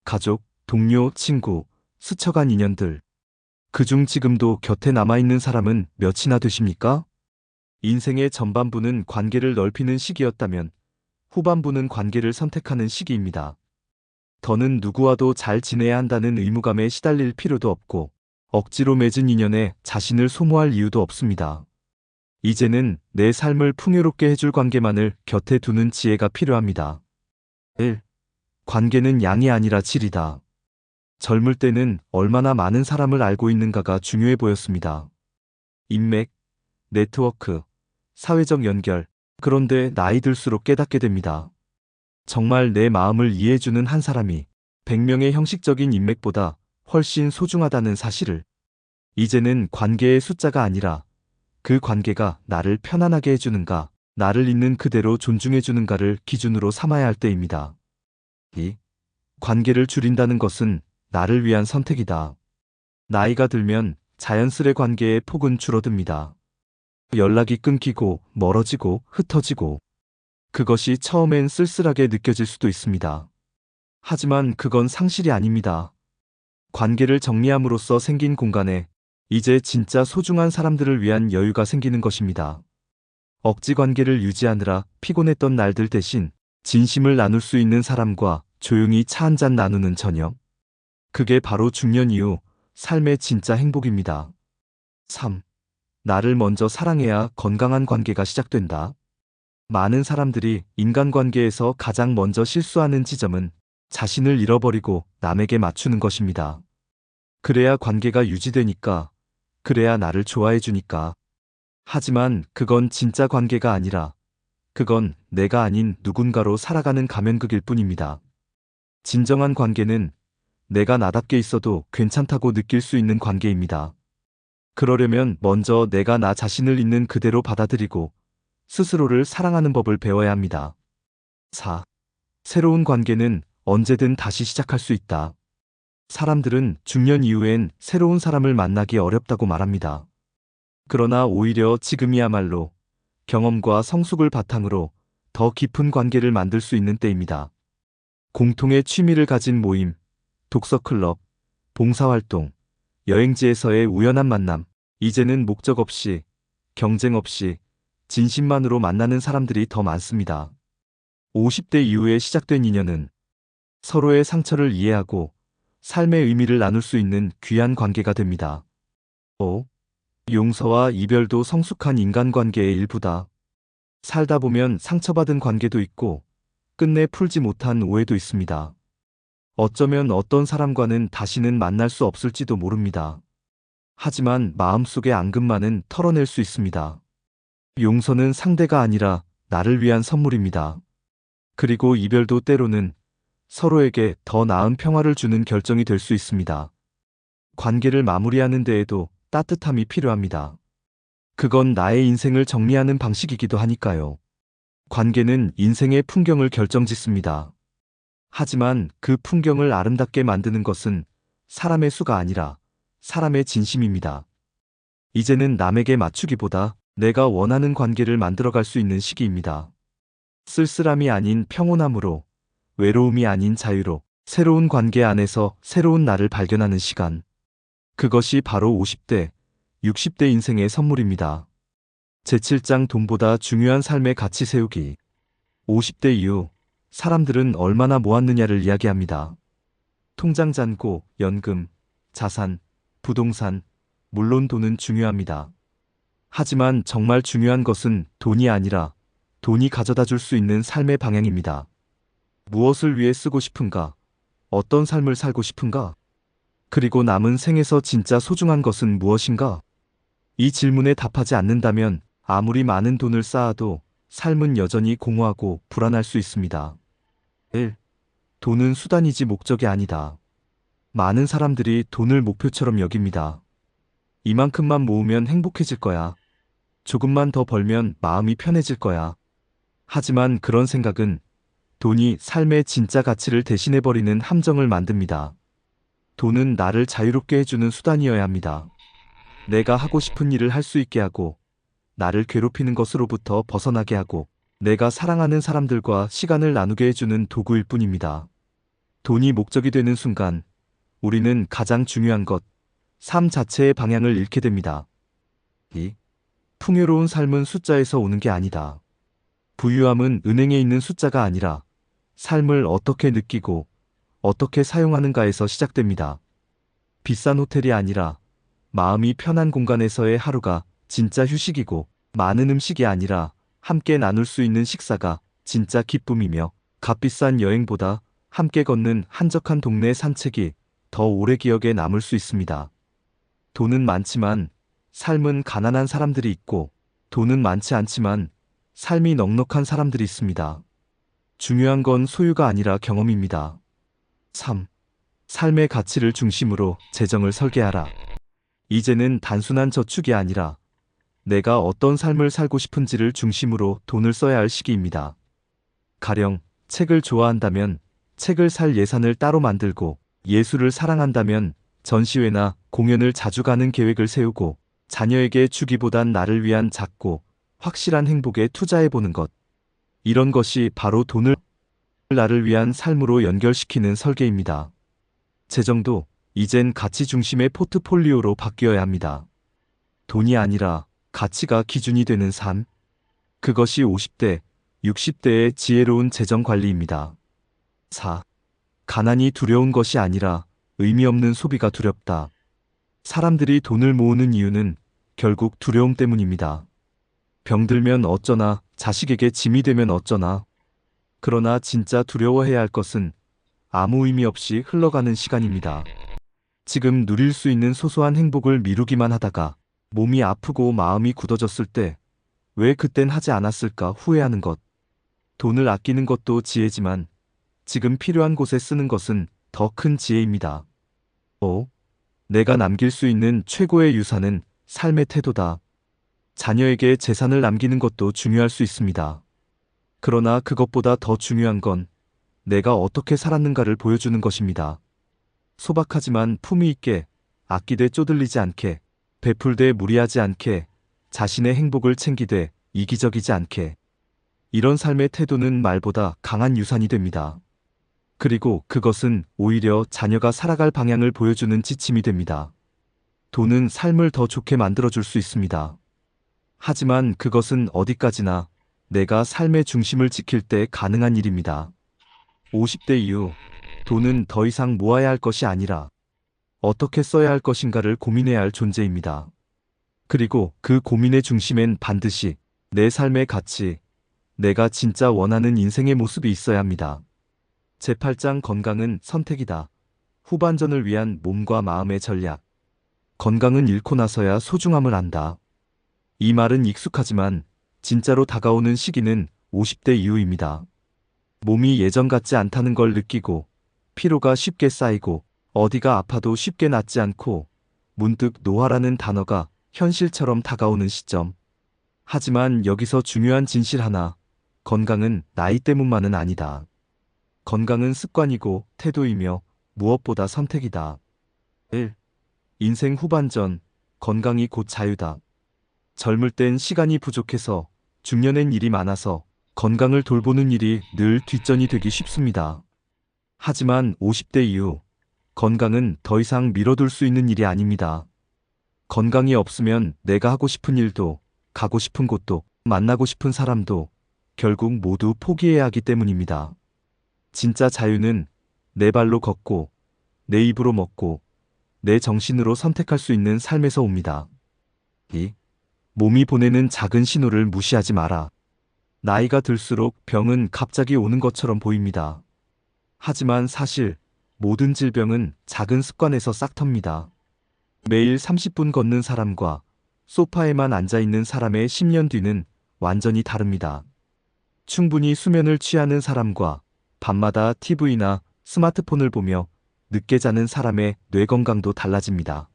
가족, 동료, 친구, 스쳐간 인연들. 그중 지금도 곁에 남아있는 사람은 몇이나 되십니까? 인생의 전반부는 관계를 넓히는 시기였다면 후반부는 관계를 선택하는 시기입니다. 더는 누구와도 잘 지내야 한다는 의무감에 시달릴 필요도 없고 억지로 맺은 인연에 자신을 소모할 이유도 없습니다. 이제는 내 삶을 풍요롭게 해줄 관계만을 곁에 두는 지혜가 필요합니다. 1. 관계는 양이 아니라 질이다. 젊을 때는 얼마나 많은 사람을 알고 있는가가 중요해 보였습니다. 인맥, 네트워크, 사회적 연결. 그런데 나이 들수록 깨닫게 됩니다. 정말 내 마음을 이해해주는 한 사람이 100명의 형식적인 인맥보다 훨씬 소중하다는 사실을. 이제는 관계의 숫자가 아니라 그 관계가 나를 편안하게 해주는가, 나를 있는 그대로 존중해주는가를 기준으로 삼아야 할 때입니다. 2. 관계를 줄인다는 것은 나를 위한 선택이다. 나이가 들면 자연스레 관계의 폭은 줄어듭니다. 연락이 끊기고 멀어지고 흩어지고 그것이 처음엔 쓸쓸하게 느껴질 수도 있습니다. 하지만 그건 상실이 아닙니다. 관계를 정리함으로써 생긴 공간에 이제 진짜 소중한 사람들을 위한 여유가 생기는 것입니다. 억지 관계를 유지하느라 피곤했던 날들 대신 진심을 나눌 수 있는 사람과 조용히 차 한잔 나누는 저녁. 그게 바로 중년 이후 삶의 진짜 행복입니다. 3. 나를 먼저 사랑해야 건강한 관계가 시작된다. 많은 사람들이 인간관계에서 가장 먼저 실수하는 지점은 자신을 잃어버리고 남에게 맞추는 것입니다. 그래야 관계가 유지되니까, 그래야 나를 좋아해 주니까. 하지만 그건 진짜 관계가 아니라 그건 내가 아닌 누군가로 살아가는 가면극일 뿐입니다. 진정한 관계는 내가 나답게 있어도 괜찮다고 느낄 수 있는 관계입니다. 그러려면 먼저 내가 나 자신을 있는 그대로 받아들이고 스스로를 사랑하는 법을 배워야 합니다. 4. 새로운 관계는 언제든 다시 시작할 수 있다. 사람들은 중년 이후엔 새로운 사람을 만나기 어렵다고 말합니다. 그러나 오히려 지금이야말로 경험과 성숙을 바탕으로 더 깊은 관계를 만들 수 있는 때입니다. 공통의 취미를 가진 모임, 독서클럽, 봉사활동, 여행지에서의 우연한 만남, 이제는 목적 없이, 경쟁 없이, 진심만으로 만나는 사람들이 더 많습니다. 50대 이후에 시작된 인연은 서로의 상처를 이해하고 삶의 의미를 나눌 수 있는 귀한 관계가 됩니다. 5. 용서와 이별도 성숙한 인간관계의 일부다. 살다 보면 상처받은 관계도 있고 끝내 풀지 못한 오해도 있습니다. 어쩌면 어떤 사람과는 다시는 만날 수 없을지도 모릅니다. 하지만 마음속의 앙금만은 털어낼 수 있습니다. 용서는 상대가 아니라 나를 위한 선물입니다. 그리고 이별도 때로는 서로에게 더 나은 평화를 주는 결정이 될 수 있습니다. 관계를 마무리하는 데에도 따뜻함이 필요합니다. 그건 나의 인생을 정리하는 방식이기도 하니까요. 관계는 인생의 풍경을 결정짓습니다. 하지만 그 풍경을 아름답게 만드는 것은 사람의 수가 아니라 사람의 진심입니다. 이제는 남에게 맞추기보다 내가 원하는 관계를 만들어갈 수 있는 시기입니다. 쓸쓸함이 아닌 평온함으로, 외로움이 아닌 자유로, 새로운 관계 안에서 새로운 나를 발견하는 시간. 그것이 바로 50대, 60대 인생의 선물입니다. 제7장 돈보다 중요한 삶의 가치 세우기. 50대 이후 사람들은 얼마나 모았느냐를 이야기합니다. 통장 잔고, 연금, 자산, 부동산, 물론 돈은 중요합니다. 하지만 정말 중요한 것은 돈이 아니라 돈이 가져다 줄 수 있는 삶의 방향입니다. 무엇을 위해 쓰고 싶은가? 어떤 삶을 살고 싶은가? 그리고 남은 생에서 진짜 소중한 것은 무엇인가? 이 질문에 답하지 않는다면 아무리 많은 돈을 쌓아도 삶은 여전히 공허하고 불안할 수 있습니다. 1. 돈은 수단이지 목적이 아니다. 많은 사람들이 돈을 목표처럼 여깁니다. 이만큼만 모으면 행복해질 거야. 조금만 더 벌면 마음이 편해질 거야. 하지만 그런 생각은 돈이 삶의 진짜 가치를 대신해버리는 함정을 만듭니다. 돈은 나를 자유롭게 해주는 수단이어야 합니다. 내가 하고 싶은 일을 할 수 있게 하고, 나를 괴롭히는 것으로부터 벗어나게 하고, 내가 사랑하는 사람들과 시간을 나누게 해주는 도구일 뿐입니다. 돈이 목적이 되는 순간, 우리는 가장 중요한 것, 삶 자체의 방향을 잃게 됩니다. 2. 풍요로운 삶은 숫자에서 오는 게 아니다. 부유함은 은행에 있는 숫자가 아니라 삶을 어떻게 느끼고 어떻게 사용하는가에서 시작됩니다. 비싼 호텔이 아니라 마음이 편한 공간에서의 하루가 진짜 휴식이고, 많은 음식이 아니라 함께 나눌 수 있는 식사가 진짜 기쁨이며, 값비싼 여행보다 함께 걷는 한적한 동네 산책이 더 오래 기억에 남을 수 있습니다. 돈은 많지만 삶은 가난한 사람들이 있고, 돈은 많지 않지만 삶이 넉넉한 사람들이 있습니다. 중요한 건 소유가 아니라 경험입니다. 3. 삶의 가치를 중심으로 재정을 설계하라. 이제는 단순한 저축이 아니라 내가 어떤 삶을 살고 싶은지를 중심으로 돈을 써야 할 시기입니다. 가령 책을 좋아한다면 책을 살 예산을 따로 만들고, 예술을 사랑한다면 전시회나 공연을 자주 가는 계획을 세우고, 자녀에게 주기보단 나를 위한 작고 확실한 행복에 투자해보는 것. 이런 것이 바로 돈을 나를 위한 삶으로 연결시키는 설계입니다. 재정도 이젠 가치 중심의 포트폴리오로 바뀌어야 합니다. 돈이 아니라 가치가 기준이 되는 삶. 그것이 50대, 60대의 지혜로운 재정 관리입니다. 4. 가난이 두려운 것이 아니라 의미 없는 소비가 두렵다. 사람들이 돈을 모으는 이유는 결국 두려움 때문입니다. 병들면 어쩌나, 자식에게 짐이 되면 어쩌나. 그러나 진짜 두려워해야 할 것은 아무 의미 없이 흘러가는 시간입니다. 지금 누릴 수 있는 소소한 행복을 미루기만 하다가 몸이 아프고 마음이 굳어졌을 때 왜 그땐 하지 않았을까 후회하는 것. 돈을 아끼는 것도 지혜지만 지금 필요한 곳에 쓰는 것은 더 큰 지혜입니다. 5. 내가 남길 수 있는 최고의 유산은 삶의 태도다. 자녀에게 재산을 남기는 것도 중요할 수 있습니다. 그러나 그것보다 더 중요한 건 내가 어떻게 살았는가를 보여주는 것입니다. 소박하지만 품위 있게, 아끼되 쪼들리지 않게, 베풀되 무리하지 않게, 자신의 행복을 챙기되 이기적이지 않게. 이런 삶의 태도는 말보다 강한 유산이 됩니다. 그리고 그것은 오히려 자녀가 살아갈 방향을 보여주는 지침이 됩니다. 돈은 삶을 더 좋게 만들어줄 수 있습니다. 하지만 그것은 어디까지나 내가 삶의 중심을 지킬 때 가능한 일입니다. 50대 이후 돈은 더 이상 모아야 할 것이 아니라 어떻게 써야 할 것인가를 고민해야 할 존재입니다. 그리고 그 고민의 중심엔 반드시 내 삶의 가치, 내가 진짜 원하는 인생의 모습이 있어야 합니다. 제8장 건강은 선택이다. 후반전을 위한 몸과 마음의 전략. 건강은 잃고 나서야 소중함을 안다. 이 말은 익숙하지만 진짜로 다가오는 시기는 50대 이후입니다. 몸이 예전 같지 않다는 걸 느끼고 피로가 쉽게 쌓이고 어디가 아파도 쉽게 낫지 않고 문득 노화라는 단어가 현실처럼 다가오는 시점. 하지만 여기서 중요한 진실 하나. 건강은 나이 때문만은 아니다. 건강은 습관이고 태도이며 무엇보다 선택이다. 1. 인생 후반전. 건강이 곧 자유다. 젊을 땐 시간이 부족해서, 중년엔 일이 많아서 건강을 돌보는 일이 늘 뒷전이 되기 쉽습니다. 하지만 50대 이후 건강은 더 이상 미뤄둘 수 있는 일이 아닙니다. 건강이 없으면 내가 하고 싶은 일도, 가고 싶은 곳도, 만나고 싶은 사람도 결국 모두 포기해야 하기 때문입니다. 진짜 자유는 내 발로 걷고, 내 입으로 먹고, 내 정신으로 선택할 수 있는 삶에서 옵니다. 2. 몸이 보내는 작은 신호를 무시하지 마라. 나이가 들수록 병은 갑자기 오는 것처럼 보입니다. 하지만 사실 모든 질병은 작은 습관에서 싹 텁니다. 매일 30분 걷는 사람과 소파에만 앉아 있는 사람의 10년 뒤는 완전히 다릅니다. 충분히 수면을 취하는 사람과 밤마다 TV나 스마트폰을 보며 늦게 자는 사람의 뇌 건강도 달라집니다.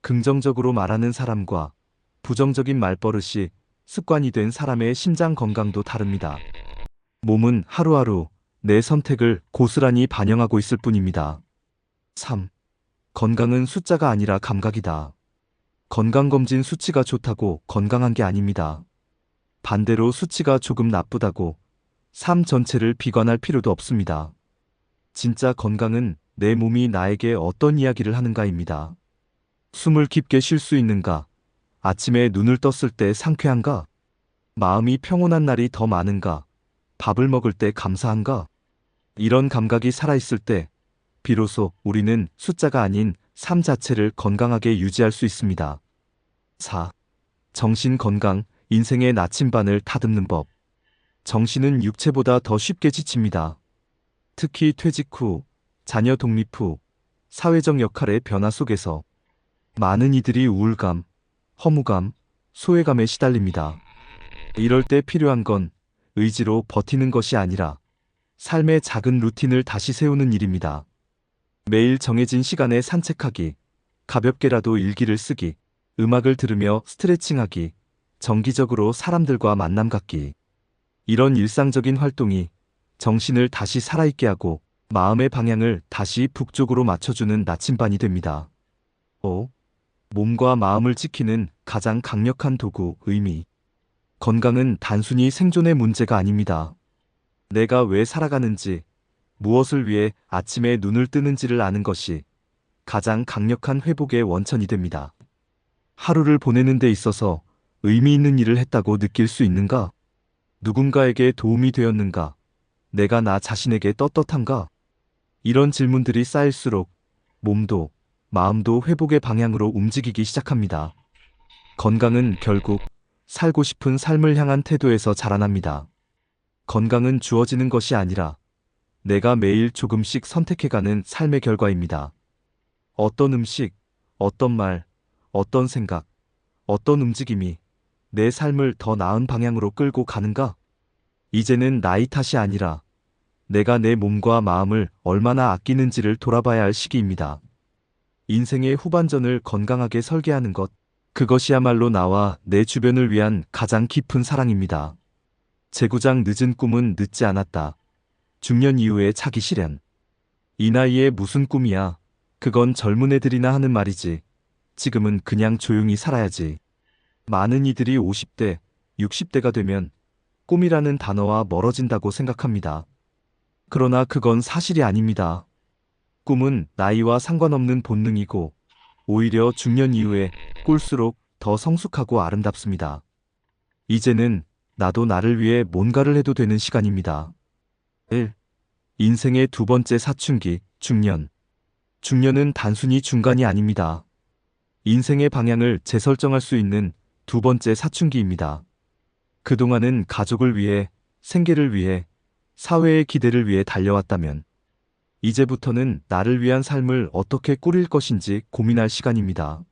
긍정적으로 말하는 사람과 부정적인 말버릇이 습관이 된 사람의 심장 건강도 다릅니다. 몸은 하루하루 내 선택을 고스란히 반영하고 있을 뿐입니다. 3. 건강은 숫자가 아니라 감각이다. 건강검진 수치가 좋다고 건강한 게 아닙니다. 반대로 수치가 조금 나쁘다고 삶 전체를 비관할 필요도 없습니다. 진짜 건강은 내 몸이 나에게 어떤 이야기를 하는가입니다. 숨을 깊게 쉴 수 있는가? 아침에 눈을 떴을 때 상쾌한가? 마음이 평온한 날이 더 많은가? 밥을 먹을 때 감사한가? 이런 감각이 살아있을 때 비로소 우리는 숫자가 아닌 삶 자체를 건강하게 유지할 수 있습니다. 4. 정신 건강, 인생의 나침반을 다듬는 법. 정신은 육체보다 더 쉽게 지칩니다. 특히 퇴직 후, 자녀 독립 후, 사회적 역할의 변화 속에서 많은 이들이 우울감, 허무감, 소외감에 시달립니다. 이럴 때 필요한 건 의지로 버티는 것이 아니라 삶의 작은 루틴을 다시 세우는 일입니다. 매일 정해진 시간에 산책하기, 가볍게라도 일기를 쓰기, 음악을 들으며 스트레칭하기, 정기적으로 사람들과 만남 갖기. 이런 일상적인 활동이 정신을 다시 살아있게 하고 마음의 방향을 다시 북쪽으로 맞춰주는 나침반이 됩니다. 5. 몸과 마음을 지키는 가장 강력한 도구, 의미. 건강은 단순히 생존의 문제가 아닙니다. 내가 왜 살아가는지, 무엇을 위해 아침에 눈을 뜨는지를 아는 것이 가장 강력한 회복의 원천이 됩니다. 하루를 보내는 데 있어서 의미 있는 일을 했다고 느낄 수 있는가? 누군가에게 도움이 되었는가? 내가 나 자신에게 떳떳한가? 이런 질문들이 쌓일수록 몸도 마음도 회복의 방향으로 움직이기 시작합니다. 건강은 결국 살고 싶은 삶을 향한 태도에서 자라납니다. 건강은 주어지는 것이 아니라 내가 매일 조금씩 선택해가는 삶의 결과입니다. 어떤 음식, 어떤 말, 어떤 생각, 어떤 움직임이 내 삶을 더 나은 방향으로 끌고 가는가? 이제는 나이 탓이 아니라 내가 내 몸과 마음을 얼마나 아끼는지를 돌아봐야 할 시기입니다. 인생의 후반전을 건강하게 설계하는 것, 그것이야말로 나와 내 주변을 위한 가장 깊은 사랑입니다. 재구장 늦은 꿈은 늦지 않았다. 중년 이후의 차기 실현. 이 나이에 무슨 꿈이야? 그건 젊은 애들이나 하는 말이지. 지금은 그냥 조용히 살아야지. 많은 이들이 50대, 60대가 되면 꿈이라는 단어와 멀어진다고 생각합니다. 그러나 그건 사실이 아닙니다. 꿈은 나이와 상관없는 본능이고 오히려 중년 이후에 꿀수록 더 성숙하고 아름답습니다. 이제는 나도 나를 위해 뭔가를 해도 되는 시간입니다. 1. 인생의 두 번째 사춘기, 중년. 중년은 단순히 중간이 아닙니다. 인생의 방향을 재설정할 수 있는 두 번째 사춘기입니다. 그동안은 가족을 위해, 생계를 위해, 사회의 기대를 위해 달려왔다면 이제부터는 나를 위한 삶을 어떻게 꾸릴 것인지 고민할 시간입니다.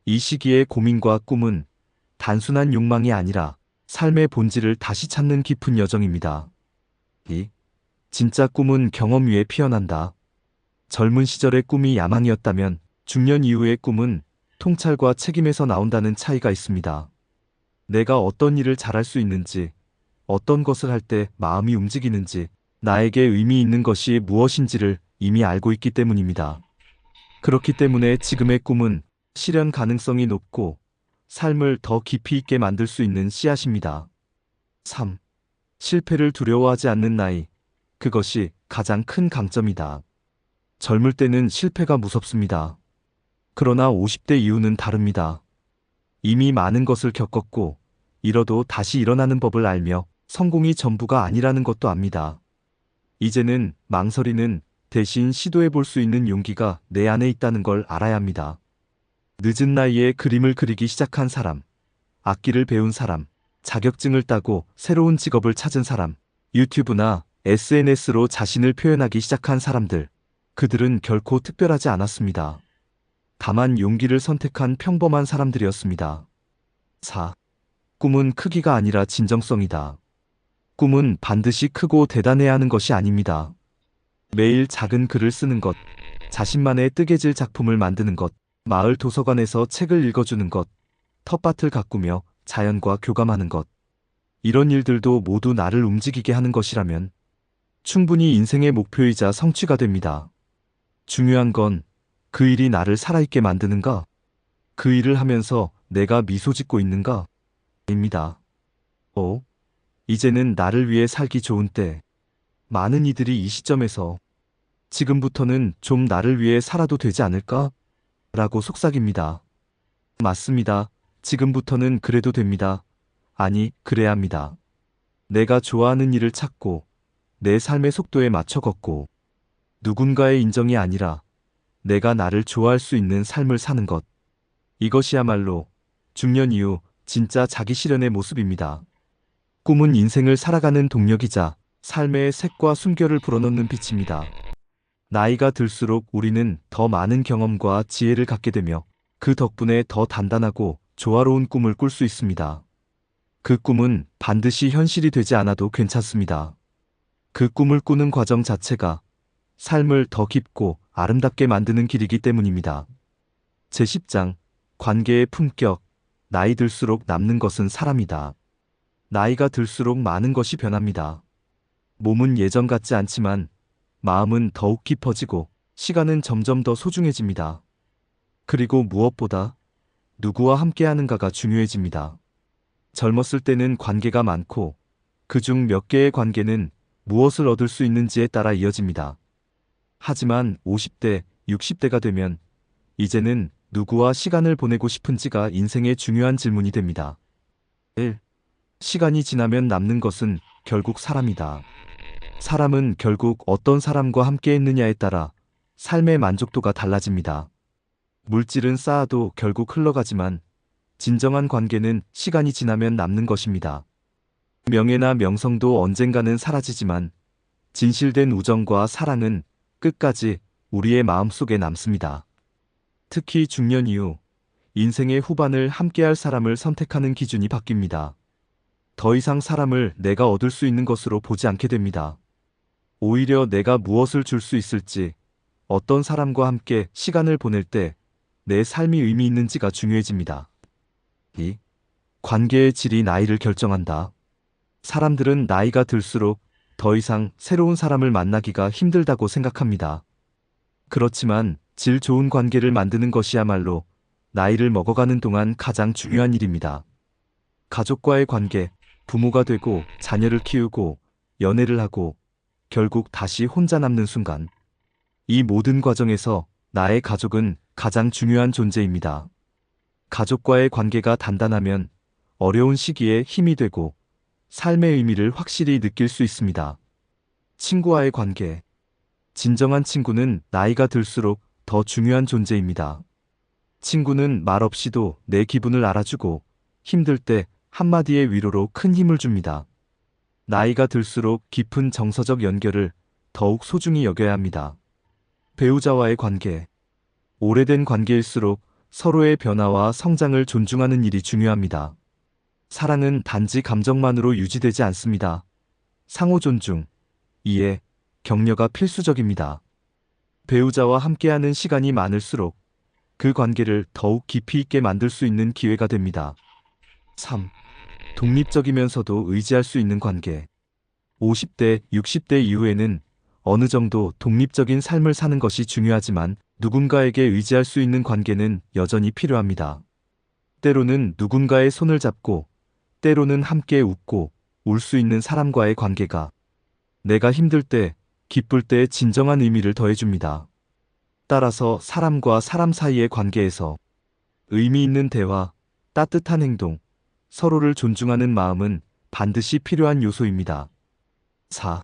이 시기의 고민과 꿈은 단순한 욕망이 아니라 삶의 본질을 다시 찾는 깊은 여정입니다. 2. 진짜 꿈은 경험 위에 피어난다. 젊은 시절의 꿈이 야망이었다면 중년 이후의 꿈은 통찰과 책임에서 나온다는 차이가 있습니다. 내가 어떤 일을 잘할 수 있는지, 어떤 것을 할 때 마음이 움직이는지, 나에게 의미 있는 것이 무엇인지를 이미 알고 있기 때문입니다. 그렇기 때문에 지금의 꿈은 실현 가능성이 높고 삶을 더 깊이 있게 만들 수 있는 씨앗입니다. 3. 실패를 두려워하지 않는 나이. 그것이 가장 큰 강점이다. 젊을 때는 실패가 무섭습니다. 그러나 50대 이후는 다릅니다. 이미 많은 것을 겪었고, 잃어도 다시 일어나는 법을 알며 성공이 전부가 아니라는 것도 압니다. 이제는 망설이는 대신 시도해 볼 수 있는 용기가 내 안에 있다는 걸 알아야 합니다. 늦은 나이에 그림을 그리기 시작한 사람, 악기를 배운 사람, 자격증을 따고 새로운 직업을 찾은 사람, 유튜브나 SNS로 자신을 표현하기 시작한 사람들, 그들은 결코 특별하지 않았습니다. 다만 용기를 선택한 평범한 사람들이었습니다. 4. 꿈은 크기가 아니라 진정성이다. 꿈은 반드시 크고 대단해야 하는 것이 아닙니다. 매일 작은 글을 쓰는 것, 자신만의 뜨개질 작품을 만드는 것, 마을 도서관에서 책을 읽어주는 것, 텃밭을 가꾸며 자연과 교감하는 것. 이런 일들도 모두 나를 움직이게 하는 것이라면 충분히 인생의 목표이자 성취가 됩니다. 중요한 건 그 일이 나를 살아있게 만드는가? 그 일을 하면서 내가 미소 짓고 있는가? 입니다. 이제는 나를 위해 살기 좋은 때. 많은 이들이 이 시점에서 지금부터는 좀 나를 위해 살아도 되지 않을까? 라고 속삭입니다. 맞습니다. 지금부터는 그래도 됩니다. 아니, 그래야 합니다. 내가 좋아하는 일을 찾고, 내 삶의 속도에 맞춰 걷고, 누군가의 인정이 아니라 내가 나를 좋아할 수 있는 삶을 사는 것. 이것이야말로 중년 이후 진짜 자기 실현의 모습입니다. 꿈은 인생을 살아가는 동력이자 삶의 색과 숨결을 불어넣는 빛입니다. 나이가 들수록 우리는 더 많은 경험과 지혜를 갖게 되며 그 덕분에 더 단단하고 조화로운 꿈을 꿀 수 있습니다. 그 꿈은 반드시 현실이 되지 않아도 괜찮습니다. 그 꿈을 꾸는 과정 자체가 삶을 더 깊고 아름답게 만드는 길이기 때문입니다. 제10장 관계의 품격. 나이 들수록 남는 것은 사람이다. 나이가 들수록 많은 것이 변합니다. 몸은 예전 같지 않지만 마음은 더욱 깊어지고 시간은 점점 더 소중해집니다. 그리고 무엇보다 누구와 함께하는가가 중요해집니다. 젊었을 때는 관계가 많고 그중 몇 개의 관계는 무엇을 얻을 수 있는지에 따라 이어집니다. 하지만 50대, 60대가 되면 이제는 누구와 시간을 보내고 싶은지가 인생의 중요한 질문이 됩니다. 1. 시간이 지나면 남는 것은 결국 사람이다. 사람은 결국 어떤 사람과 함께 했느냐에 따라 삶의 만족도가 달라집니다. 물질은 쌓아도 결국 흘러가지만 진정한 관계는 시간이 지나면 남는 것입니다. 명예나 명성도 언젠가는 사라지지만 진실된 우정과 사랑은 끝까지 우리의 마음속에 남습니다. 특히 중년 이후 인생의 후반을 함께할 사람을 선택하는 기준이 바뀝니다. 더 이상 사람을 내가 얻을 수 있는 것으로 보지 않게 됩니다. 오히려 내가 무엇을 줄 수 있을지, 어떤 사람과 함께 시간을 보낼 때 내 삶이 의미 있는지가 중요해집니다. 2. 관계의 질이 나이를 결정한다. 사람들은 나이가 들수록 더 이상 새로운 사람을 만나기가 힘들다고 생각합니다. 그렇지만 질 좋은 관계를 만드는 것이야말로 나이를 먹어가는 동안 가장 중요한 일입니다. 가족과의 관계, 부모가 되고 자녀를 키우고 연애를 하고 결국 다시 혼자 남는 순간, 이 모든 과정에서 나의 가족은 가장 중요한 존재입니다. 가족과의 관계가 단단하면 어려운 시기에 힘이 되고 삶의 의미를 확실히 느낄 수 있습니다. 친구와의 관계. 진정한 친구는 나이가 들수록 더 중요한 존재입니다. 친구는 말 없이도 내 기분을 알아주고 힘들 때 한마디의 위로로 큰 힘을 줍니다. 나이가 들수록 깊은 정서적 연결을 더욱 소중히 여겨야 합니다. 배우자와의 관계. 오래된 관계일수록 서로의 변화와 성장을 존중하는 일이 중요합니다. 사랑은 단지 감정만으로 유지되지 않습니다. 상호 존중, 이해, 격려가 필수적입니다. 배우자와 함께하는 시간이 많을수록 그 관계를 더욱 깊이 있게 만들 수 있는 기회가 됩니다. 3. 독립적이면서도 의지할 수 있는 관계. 50대, 60대 이후에는 어느 정도 독립적인 삶을 사는 것이 중요하지만 누군가에게 의지할 수 있는 관계는 여전히 필요합니다. 때로는 누군가의 손을 잡고, 때로는 함께 웃고 울 수 있는 사람과의 관계가 내가 힘들 때, 기쁠 때 진정한 의미를 더해줍니다. 따라서 사람과 사람 사이의 관계에서 의미 있는 대화, 따뜻한 행동, 서로를 존중하는 마음은 반드시 필요한 요소입니다. 4.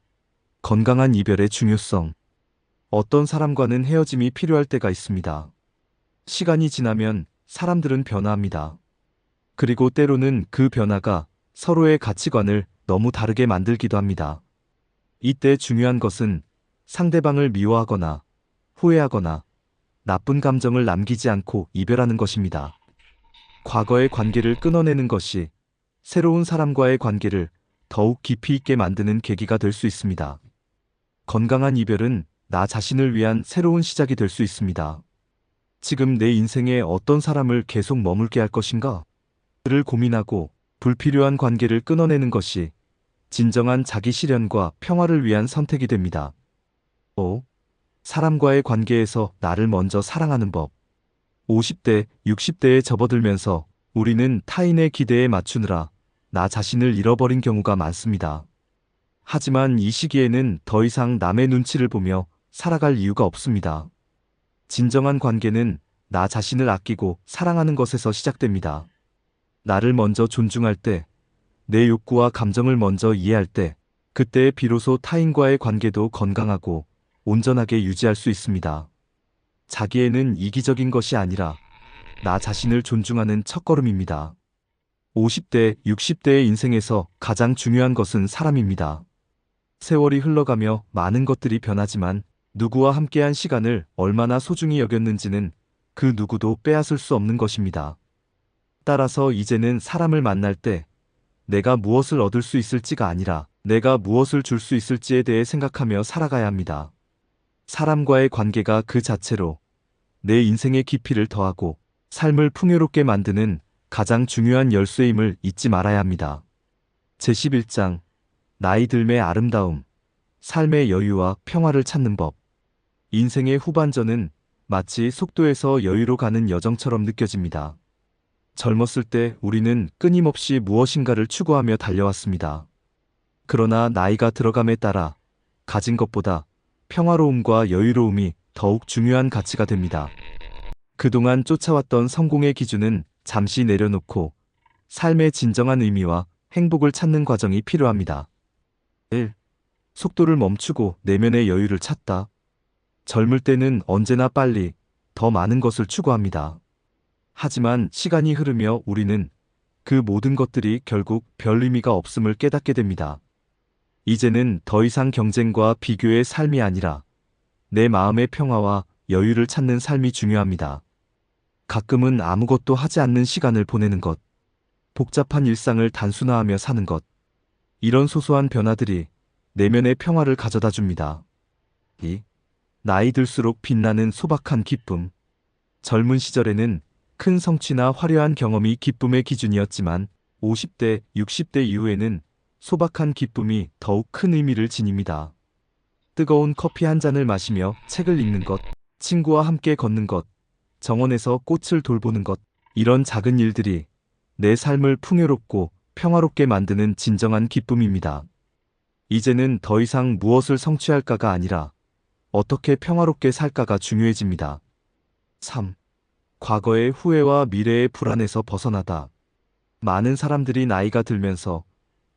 건강한 이별의 중요성. 어떤 사람과는 헤어짐이 필요할 때가 있습니다. 시간이 지나면 사람들은 변화합니다. 그리고 때로는 그 변화가 서로의 가치관을 너무 다르게 만들기도 합니다. 이때 중요한 것은 상대방을 미워하거나 후회하거나 나쁜 감정을 남기지 않고 이별하는 것입니다. 과거의 관계를 끊어내는 것이 새로운 사람과의 관계를 더욱 깊이 있게 만드는 계기가 될 수 있습니다. 건강한 이별은 나 자신을 위한 새로운 시작이 될 수 있습니다. 지금 내 인생에 어떤 사람을 계속 머물게 할 것인가? 를 고민하고 불필요한 관계를 끊어내는 것이 진정한 자기 실현과 평화를 위한 선택이 됩니다. 5. 사람과의 관계에서 나를 먼저 사랑하는 법. 50대, 60대에 접어들면서 우리는 타인의 기대에 맞추느라 나 자신을 잃어버린 경우가 많습니다. 하지만 이 시기에는 더 이상 남의 눈치를 보며 살아갈 이유가 없습니다. 진정한 관계는 나 자신을 아끼고 사랑하는 것에서 시작됩니다. 나를 먼저 존중할 때, 내 욕구와 감정을 먼저 이해할 때, 그때 비로소 타인과의 관계도 건강하고 온전하게 유지할 수 있습니다. 자기애는 이기적인 것이 아니라 나 자신을 존중하는 첫걸음입니다. 50대, 60대의 인생에서 가장 중요한 것은 사람입니다. 세월이 흘러가며 많은 것들이 변하지만 누구와 함께한 시간을 얼마나 소중히 여겼는지는 그 누구도 빼앗을 수 없는 것입니다. 따라서 이제는 사람을 만날 때 내가 무엇을 얻을 수 있을지가 아니라 내가 무엇을 줄 수 있을지에 대해 생각하며 살아가야 합니다. 사람과의 관계가 그 자체로 내 인생의 깊이를 더하고 삶을 풍요롭게 만드는 가장 중요한 열쇠임을 잊지 말아야 합니다. 제11장 나이 들매 아름다움, 삶의 여유와 평화를 찾는 법. 인생의 후반전은 마치 속도에서 여유로 가는 여정처럼 느껴집니다. 젊었을 때 우리는 끊임없이 무엇인가를 추구하며 달려왔습니다. 그러나 나이가 들어감에 따라 가진 것보다 평화로움과 여유로움이 더욱 중요한 가치가 됩니다. 그동안 쫓아왔던 성공의 기준은 잠시 내려놓고 삶의 진정한 의미와 행복을 찾는 과정이 필요합니다. 1. 속도를 멈추고 내면의 여유를 찾다. 젊을 때는 언제나 빨리, 더 많은 것을 추구합니다. 하지만 시간이 흐르며 우리는 그 모든 것들이 결국 별 의미가 없음을 깨닫게 됩니다. 이제는 더 이상 경쟁과 비교의 삶이 아니라 내 마음의 평화와 여유를 찾는 삶이 중요합니다. 가끔은 아무것도 하지 않는 시간을 보내는 것, 복잡한 일상을 단순화하며 사는 것, 이런 소소한 변화들이 내면의 평화를 가져다 줍니다. 2. 나이 들수록 빛나는 소박한 기쁨. 젊은 시절에는 큰 성취나 화려한 경험이 기쁨의 기준이었지만 50대, 60대 이후에는 소박한 기쁨이 더욱 큰 의미를 지닙니다. 뜨거운 커피 한 잔을 마시며 책을 읽는 것, 친구와 함께 걷는 것, 정원에서 꽃을 돌보는 것, 이런 작은 일들이 내 삶을 풍요롭고 평화롭게 만드는 진정한 기쁨입니다. 이제는 더 이상 무엇을 성취할까가 아니라 어떻게 평화롭게 살까가 중요해집니다. 3. 과거의 후회와 미래의 불안에서 벗어나다. 많은 사람들이 나이가 들면서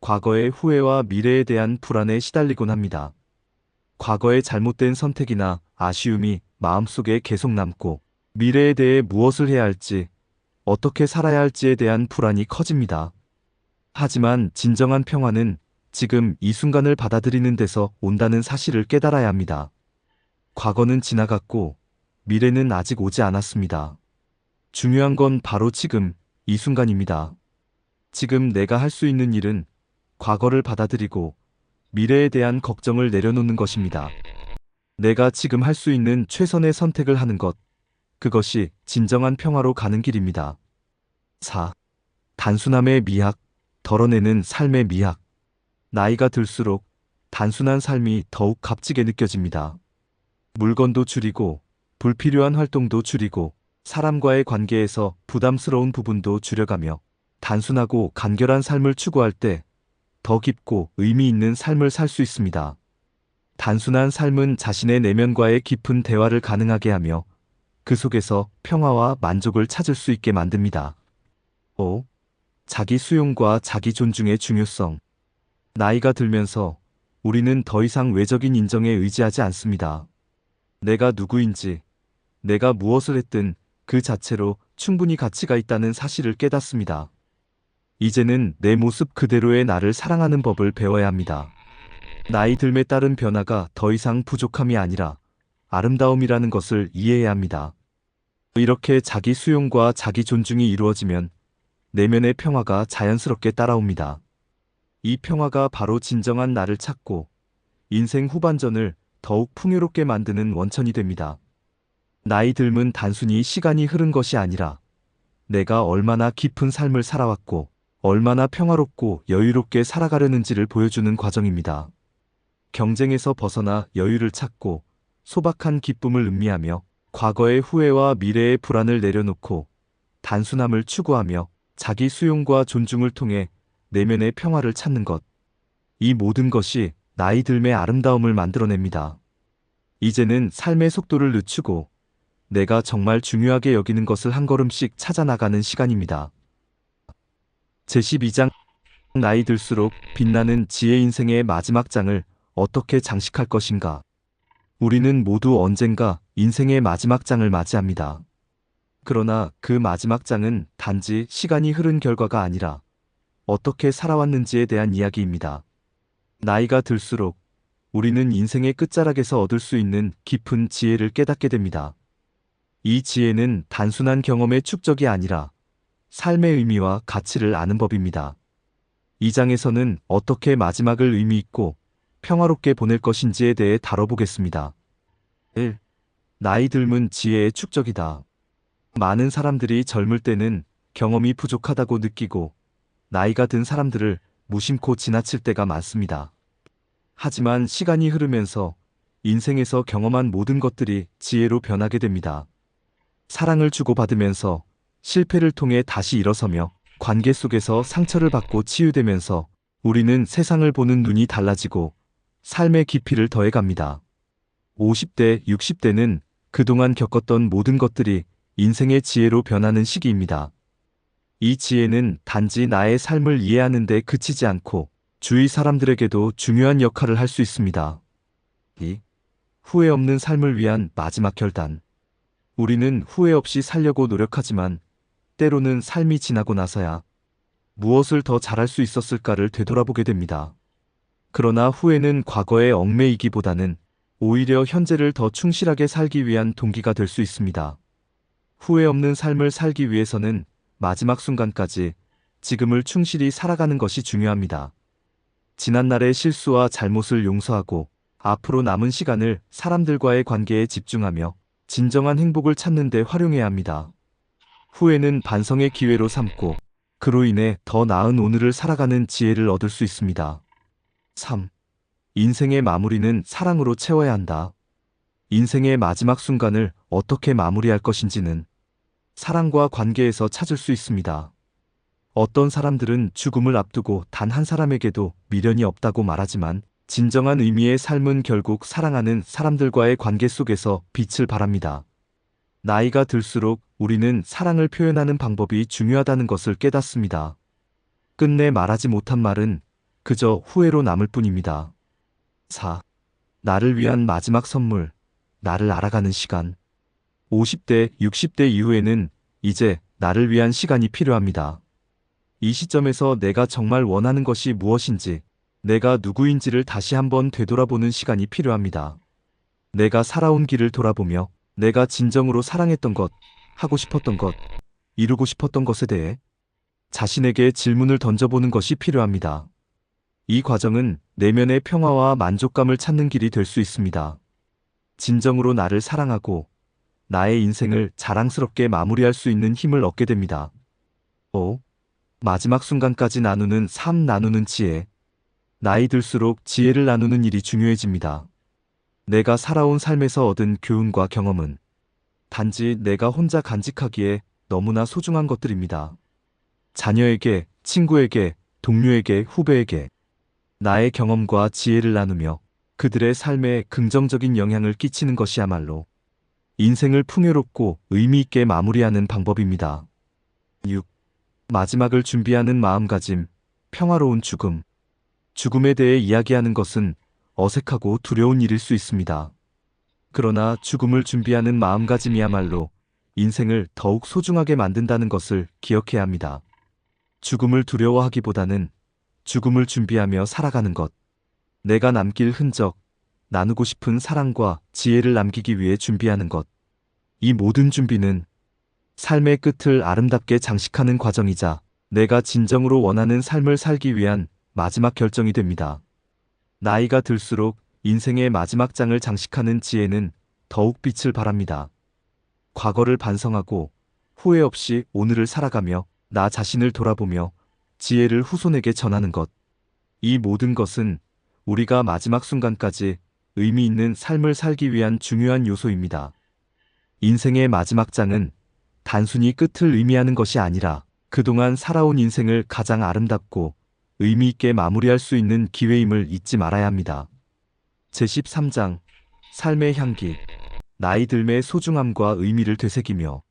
과거의 후회와 미래에 대한 불안에 시달리곤 합니다. 과거의 잘못된 선택이나 아쉬움이 마음속에 계속 남고 미래에 대해 무엇을 해야 할지, 어떻게 살아야 할지에 대한 불안이 커집니다. 하지만 진정한 평화는 지금 이 순간을 받아들이는 데서 온다는 사실을 깨달아야 합니다. 과거는 지나갔고 미래는 아직 오지 않았습니다. 중요한 건 바로 지금, 이 순간입니다. 지금 내가 할 수 있는 일은 과거를 받아들이고 미래에 대한 걱정을 내려놓는 것입니다. 내가 지금 할 수 있는 최선의 선택을 하는 것, 그것이 진정한 평화로 가는 길입니다. 4. 단순함의 미학, 덜어내는 삶의 미학. 나이가 들수록 단순한 삶이 더욱 값지게 느껴집니다. 물건도 줄이고, 불필요한 활동도 줄이고, 사람과의 관계에서 부담스러운 부분도 줄여가며, 단순하고 간결한 삶을 추구할 때 더 깊고 의미 있는 삶을 살 수 있습니다. 단순한 삶은 자신의 내면과의 깊은 대화를 가능하게 하며 그 속에서 평화와 만족을 찾을 수 있게 만듭니다. 5. 자기 수용과 자기 존중의 중요성. 나이가 들면서 우리는 더 이상 외적인 인정에 의지하지 않습니다. 내가 누구인지, 내가 무엇을 했든 그 자체로 충분히 가치가 있다는 사실을 깨닫습니다. 이제는 내 모습 그대로의 나를 사랑하는 법을 배워야 합니다. 나이 들에 따른 변화가 더 이상 부족함이 아니라 아름다움이라는 것을 이해해야 합니다. 이렇게 자기 수용과 자기 존중이 이루어지면 내면의 평화가 자연스럽게 따라옵니다. 이 평화가 바로 진정한 나를 찾고 인생 후반전을 더욱 풍요롭게 만드는 원천이 됩니다. 나이 들면 단순히 시간이 흐른 것이 아니라 내가 얼마나 깊은 삶을 살아왔고 얼마나 평화롭고 여유롭게 살아가려는지를 보여주는 과정입니다. 경쟁에서 벗어나 여유를 찾고 소박한 기쁨을 음미하며 과거의 후회와 미래의 불안을 내려놓고 단순함을 추구하며 자기 수용과 존중을 통해 내면의 평화를 찾는 것. 이 모든 것이 나이 들매 아름다움을 만들어냅니다. 이제는 삶의 속도를 늦추고 내가 정말 중요하게 여기는 것을 한 걸음씩 찾아 나가는 시간입니다. 제12장 나이 들수록 빛나는 지혜 인생의 마지막 장을 어떻게 장식할 것인가? 우리는 모두 언젠가 인생의 마지막 장을 맞이합니다. 그러나 그 마지막 장은 단지 시간이 흐른 결과가 아니라 어떻게 살아왔는지에 대한 이야기입니다. 나이가 들수록 우리는 인생의 끝자락에서 얻을 수 있는 깊은 지혜를 깨닫게 됩니다. 이 지혜는 단순한 경험의 축적이 아니라 삶의 의미와 가치를 아는 법입니다. 이 장에서는 어떻게 마지막을 의미 있고 평화롭게 보낼 것인지에 대해 다뤄보겠습니다. 1. 나이 들면 지혜의 축적이다. 많은 사람들이 젊을 때는 경험이 부족하다고 느끼고 나이가 든 사람들을 무심코 지나칠 때가 많습니다. 하지만 시간이 흐르면서 인생에서 경험한 모든 것들이 지혜로 변하게 됩니다. 사랑을 주고받으면서 실패를 통해 다시 일어서며 관계 속에서 상처를 받고 치유되면서 우리는 세상을 보는 눈이 달라지고 삶의 깊이를 더해갑니다. 50대, 60대는 그동안 겪었던 모든 것들이 인생의 지혜로 변하는 시기입니다. 이 지혜는 단지 나의 삶을 이해하는 데 그치지 않고 주위 사람들에게도 중요한 역할을 할 수 있습니다. 2. 후회 없는 삶을 위한 마지막 결단. 우리는 후회 없이 살려고 노력하지만 때로는 삶이 지나고 나서야 무엇을 더 잘할 수 있었을까를 되돌아보게 됩니다. 그러나 후회는 과거에 얽매이기보다는 오히려 현재를 더 충실하게 살기 위한 동기가 될 수 있습니다. 후회 없는 삶을 살기 위해서는 마지막 순간까지 지금을 충실히 살아가는 것이 중요합니다. 지난날의 실수와 잘못을 용서하고 앞으로 남은 시간을 사람들과의 관계에 집중하며 진정한 행복을 찾는 데 활용해야 합니다. 후회는 반성의 기회로 삼고 그로 인해 더 나은 오늘을 살아가는 지혜를 얻을 수 있습니다. 3. 인생의 마무리는 사랑으로 채워야 한다. 인생의 마지막 순간을 어떻게 마무리할 것인지는 사랑과 관계에서 찾을 수 있습니다. 어떤 사람들은 죽음을 앞두고 단 한 사람에게도 미련이 없다고 말하지만 진정한 의미의 삶은 결국 사랑하는 사람들과의 관계 속에서 빛을 발합니다. 나이가 들수록 우리는 사랑을 표현하는 방법이 중요하다는 것을 깨닫습니다. 끝내 말하지 못한 말은 그저 후회로 남을 뿐입니다. 4. 나를 위한 마지막 선물, 나를 알아가는 시간. 50대, 60대 이후에는 이제 나를 위한 시간이 필요합니다. 이 시점에서 내가 정말 원하는 것이 무엇인지, 내가 누구인지를 다시 한번 되돌아보는 시간이 필요합니다. 내가 살아온 길을 돌아보며 내가 진정으로 사랑했던 것, 하고 싶었던 것, 이루고 싶었던 것에 대해 자신에게 질문을 던져보는 것이 필요합니다. 이 과정은 내면의 평화와 만족감을 찾는 길이 될 수 있습니다. 진정으로 나를 사랑하고 나의 인생을 자랑스럽게 마무리할 수 있는 힘을 얻게 됩니다. 5. 마지막 순간까지 나누는 삶 나누는 지혜. 나이 들수록 지혜를 나누는 일이 중요해집니다. 내가 살아온 삶에서 얻은 교훈과 경험은 단지 내가 혼자 간직하기에 너무나 소중한 것들입니다. 자녀에게, 친구에게, 동료에게, 후배에게 나의 경험과 지혜를 나누며 그들의 삶에 긍정적인 영향을 끼치는 것이야말로 인생을 풍요롭고 의미 있게 마무리하는 방법입니다. 6. 마지막을 준비하는 마음가짐, 평화로운 죽음. 죽음에 대해 이야기하는 것은 어색하고 두려운 일일 수 있습니다. 그러나 죽음을 준비하는 마음가짐이야말로 인생을 더욱 소중하게 만든다는 것을 기억해야 합니다. 죽음을 두려워하기보다는 죽음을 준비하며 살아가는 것. 내가 남길 흔적, 나누고 싶은 사랑과 지혜를 남기기 위해 준비하는 것. 이 모든 준비는 삶의 끝을 아름답게 장식하는 과정이자 내가 진정으로 원하는 삶을 살기 위한 마지막 결정이 됩니다. 나이가 들수록 인생의 마지막 장을 장식하는 지혜는 더욱 빛을 발합니다. 과거를 반성하고 후회 없이 오늘을 살아가며 나 자신을 돌아보며 지혜를 후손에게 전하는 것. 이 모든 것은 우리가 마지막 순간까지 의미 있는 삶을 살기 위한 중요한 요소입니다. 인생의 마지막 장은 단순히 끝을 의미하는 것이 아니라 그동안 살아온 인생을 가장 아름답고 의미 있게 마무리할 수 있는 기회임을 잊지 말아야 합니다. 제13장 삶의 향기. 나이 들매의 소중함과 의미를 되새기며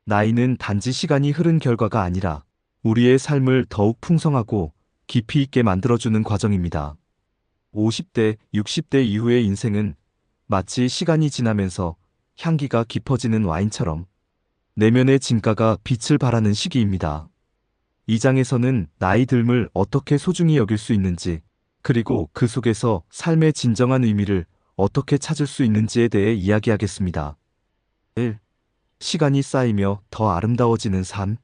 나이는 단지 시간이 흐른 결과가 아니라 우리의 삶을 더욱 풍성하고 깊이 있게 만들어주는 과정입니다. 50대, 60대 이후의 인생은 마치 시간이 지나면서 향기가 깊어지는 와인처럼 내면의 진가가 빛을 발하는 시기입니다. 이 장에서는 나이 듦을 어떻게 소중히 여길 수 있는지, 그리고 그 속에서 삶의 진정한 의미를 어떻게 찾을 수 있는지에 대해 이야기하겠습니다. 1. 시간이 쌓이며 더 아름다워지는 삶.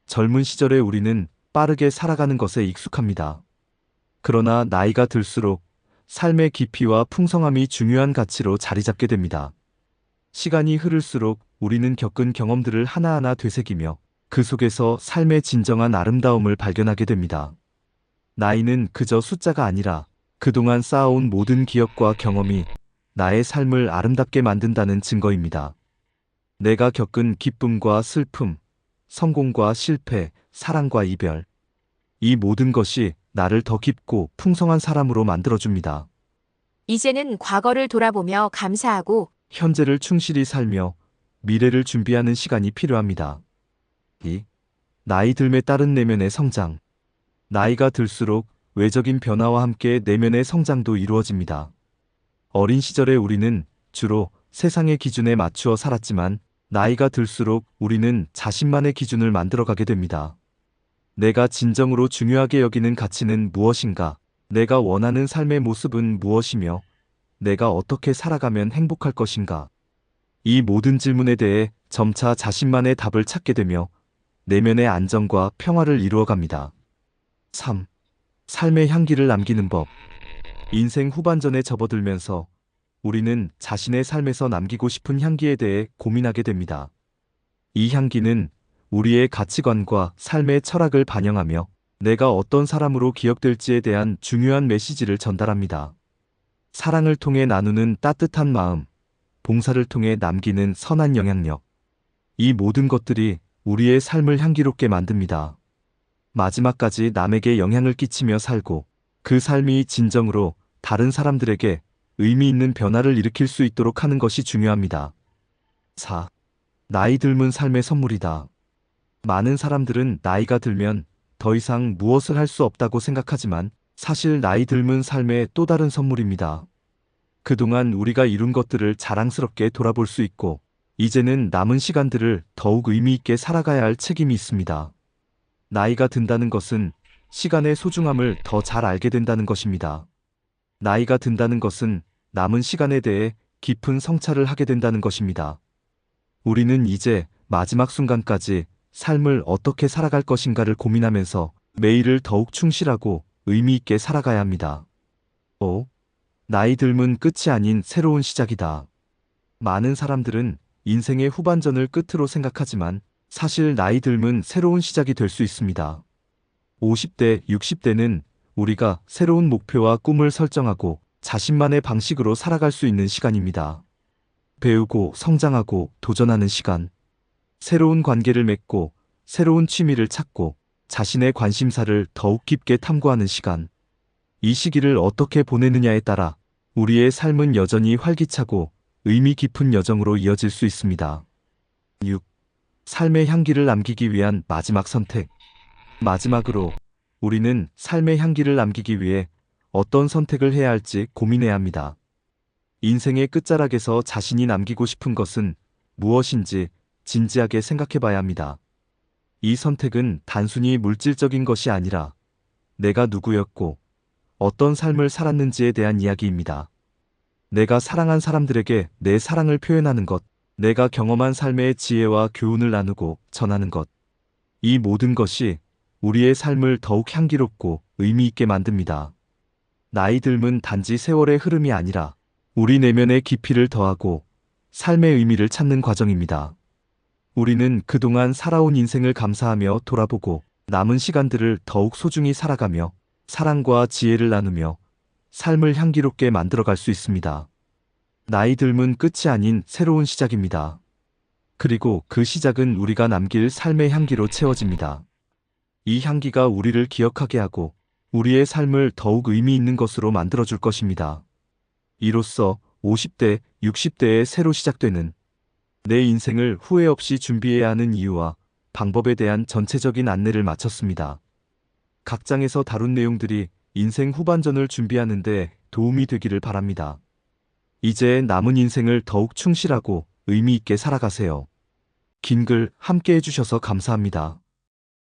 젊은 시절에 우리는 빠르게 살아가는 것에 익숙합니다. 그러나 나이가 들수록 삶의 깊이와 풍성함이 중요한 가치로 자리 잡게 됩니다. 시간이 흐를수록 우리는 겪은 경험들을 하나하나 되새기며 그 속에서 삶의 진정한 아름다움을 발견하게 됩니다. 나이는 그저 숫자가 아니라 그동안 쌓아온 모든 기억과 경험이 나의 삶을 아름답게 만든다는 증거입니다. 내가 겪은 기쁨과 슬픔, 성공과 실패, 사랑과 이별. 이 모든 것이 나를 더 깊고 풍성한 사람으로 만들어줍니다. 이제는 과거를 돌아보며 감사하고 현재를 충실히 살며 미래를 준비하는 시간이 필요합니다. 2. 나이 듦에 따른 내면의 성장. 나이가 들수록 외적인 변화와 함께 내면의 성장도 이루어집니다. 어린 시절에 우리는 주로 세상의 기준에 맞추어 살았지만 나이가 들수록 우리는 자신만의 기준을 만들어가게 됩니다. 내가 진정으로 중요하게 여기는 가치는 무엇인가? 내가 원하는 삶의 모습은 무엇이며 내가 어떻게 살아가면 행복할 것인가? 이 모든 질문에 대해 점차 자신만의 답을 찾게 되며 내면의 안정과 평화를 이루어갑니다. 3. 삶의 향기를 남기는 법. 인생 후반전에 접어들면서 우리는 자신의 삶에서 남기고 싶은 향기에 대해 고민하게 됩니다. 이 향기는 우리의 가치관과 삶의 철학을 반영하며 내가 어떤 사람으로 기억될지에 대한 중요한 메시지를 전달합니다. 사랑을 통해 나누는 따뜻한 마음, 봉사를 통해 남기는 선한 영향력. 이 모든 것들이 우리의 삶을 향기롭게 만듭니다. 마지막까지 남에게 영향을 끼치며 살고 그 삶이 진정으로 다른 사람들에게 의미 있는 변화를 일으킬 수 있도록 하는 것이 중요합니다. 4. 나이 듦은 삶의 선물이다. 많은 사람들은 나이가 들면 더 이상 무엇을 할 수 없다고 생각하지만 사실 나이 듦은 삶의 또 다른 선물입니다. 그동안 우리가 이룬 것들을 자랑스럽게 돌아볼 수 있고 이제는 남은 시간들을 더욱 의미 있게 살아가야 할 책임이 있습니다. 나이가 든다는 것은 시간의 소중함을 더 잘 알게 된다는 것입니다. 나이가 든다는 것은 남은 시간에 대해 깊은 성찰을 하게 된다는 것입니다. 우리는 이제 마지막 순간까지 삶을 어떻게 살아갈 것인가를 고민하면서 매일을 더욱 충실하고 의미 있게 살아가야 합니다. 5. 나이 들면 끝이 아닌 새로운 시작이다. 많은 사람들은 인생의 후반전을 끝으로 생각하지만 사실 나이 들면 새로운 시작이 될 수 있습니다. 50대, 60대는 우리가 새로운 목표와 꿈을 설정하고 자신만의 방식으로 살아갈 수 있는 시간입니다. 배우고 성장하고 도전하는 시간. 새로운 관계를 맺고 새로운 취미를 찾고 자신의 관심사를 더욱 깊게 탐구하는 시간. 이 시기를 어떻게 보내느냐에 따라 우리의 삶은 여전히 활기차고 의미 깊은 여정으로 이어질 수 있습니다. 6. 삶의 향기를 남기기 위한 마지막 선택. 마지막으로 우리는 삶의 향기를 남기기 위해 어떤 선택을 해야 할지 고민해야 합니다. 인생의 끝자락에서 자신이 남기고 싶은 것은 무엇인지 진지하게 생각해 봐야 합니다. 이 선택은 단순히 물질적인 것이 아니라 내가 누구였고 어떤 삶을 살았는지에 대한 이야기입니다. 내가 사랑한 사람들에게 내 사랑을 표현하는 것, 내가 경험한 삶의 지혜와 교훈을 나누고 전하는 것. 이 모든 것이 우리의 삶을 더욱 향기롭고 의미 있게 만듭니다. 나이 들면 단지 세월의 흐름이 아니라 우리 내면의 깊이를 더하고 삶의 의미를 찾는 과정입니다. 우리는 그동안 살아온 인생을 감사하며 돌아보고 남은 시간들을 더욱 소중히 살아가며 사랑과 지혜를 나누며 삶을 향기롭게 만들어갈 수 있습니다. 나이 들면 끝이 아닌 새로운 시작입니다. 그리고 그 시작은 우리가 남길 삶의 향기로 채워집니다. 이 향기가 우리를 기억하게 하고 우리의 삶을 더욱 의미 있는 것으로 만들어줄 것입니다. 이로써 50대, 60대에 새로 시작되는 내 인생을 후회 없이 준비해야 하는 이유와 방법에 대한 전체적인 안내를 마쳤습니다. 각 장에서 다룬 내용들이 인생 후반전을 준비하는 데 도움이 되기를 바랍니다. 이제 남은 인생을 더욱 충실하고 의미 있게 살아가세요. 긴 글 함께 해주셔서 감사합니다.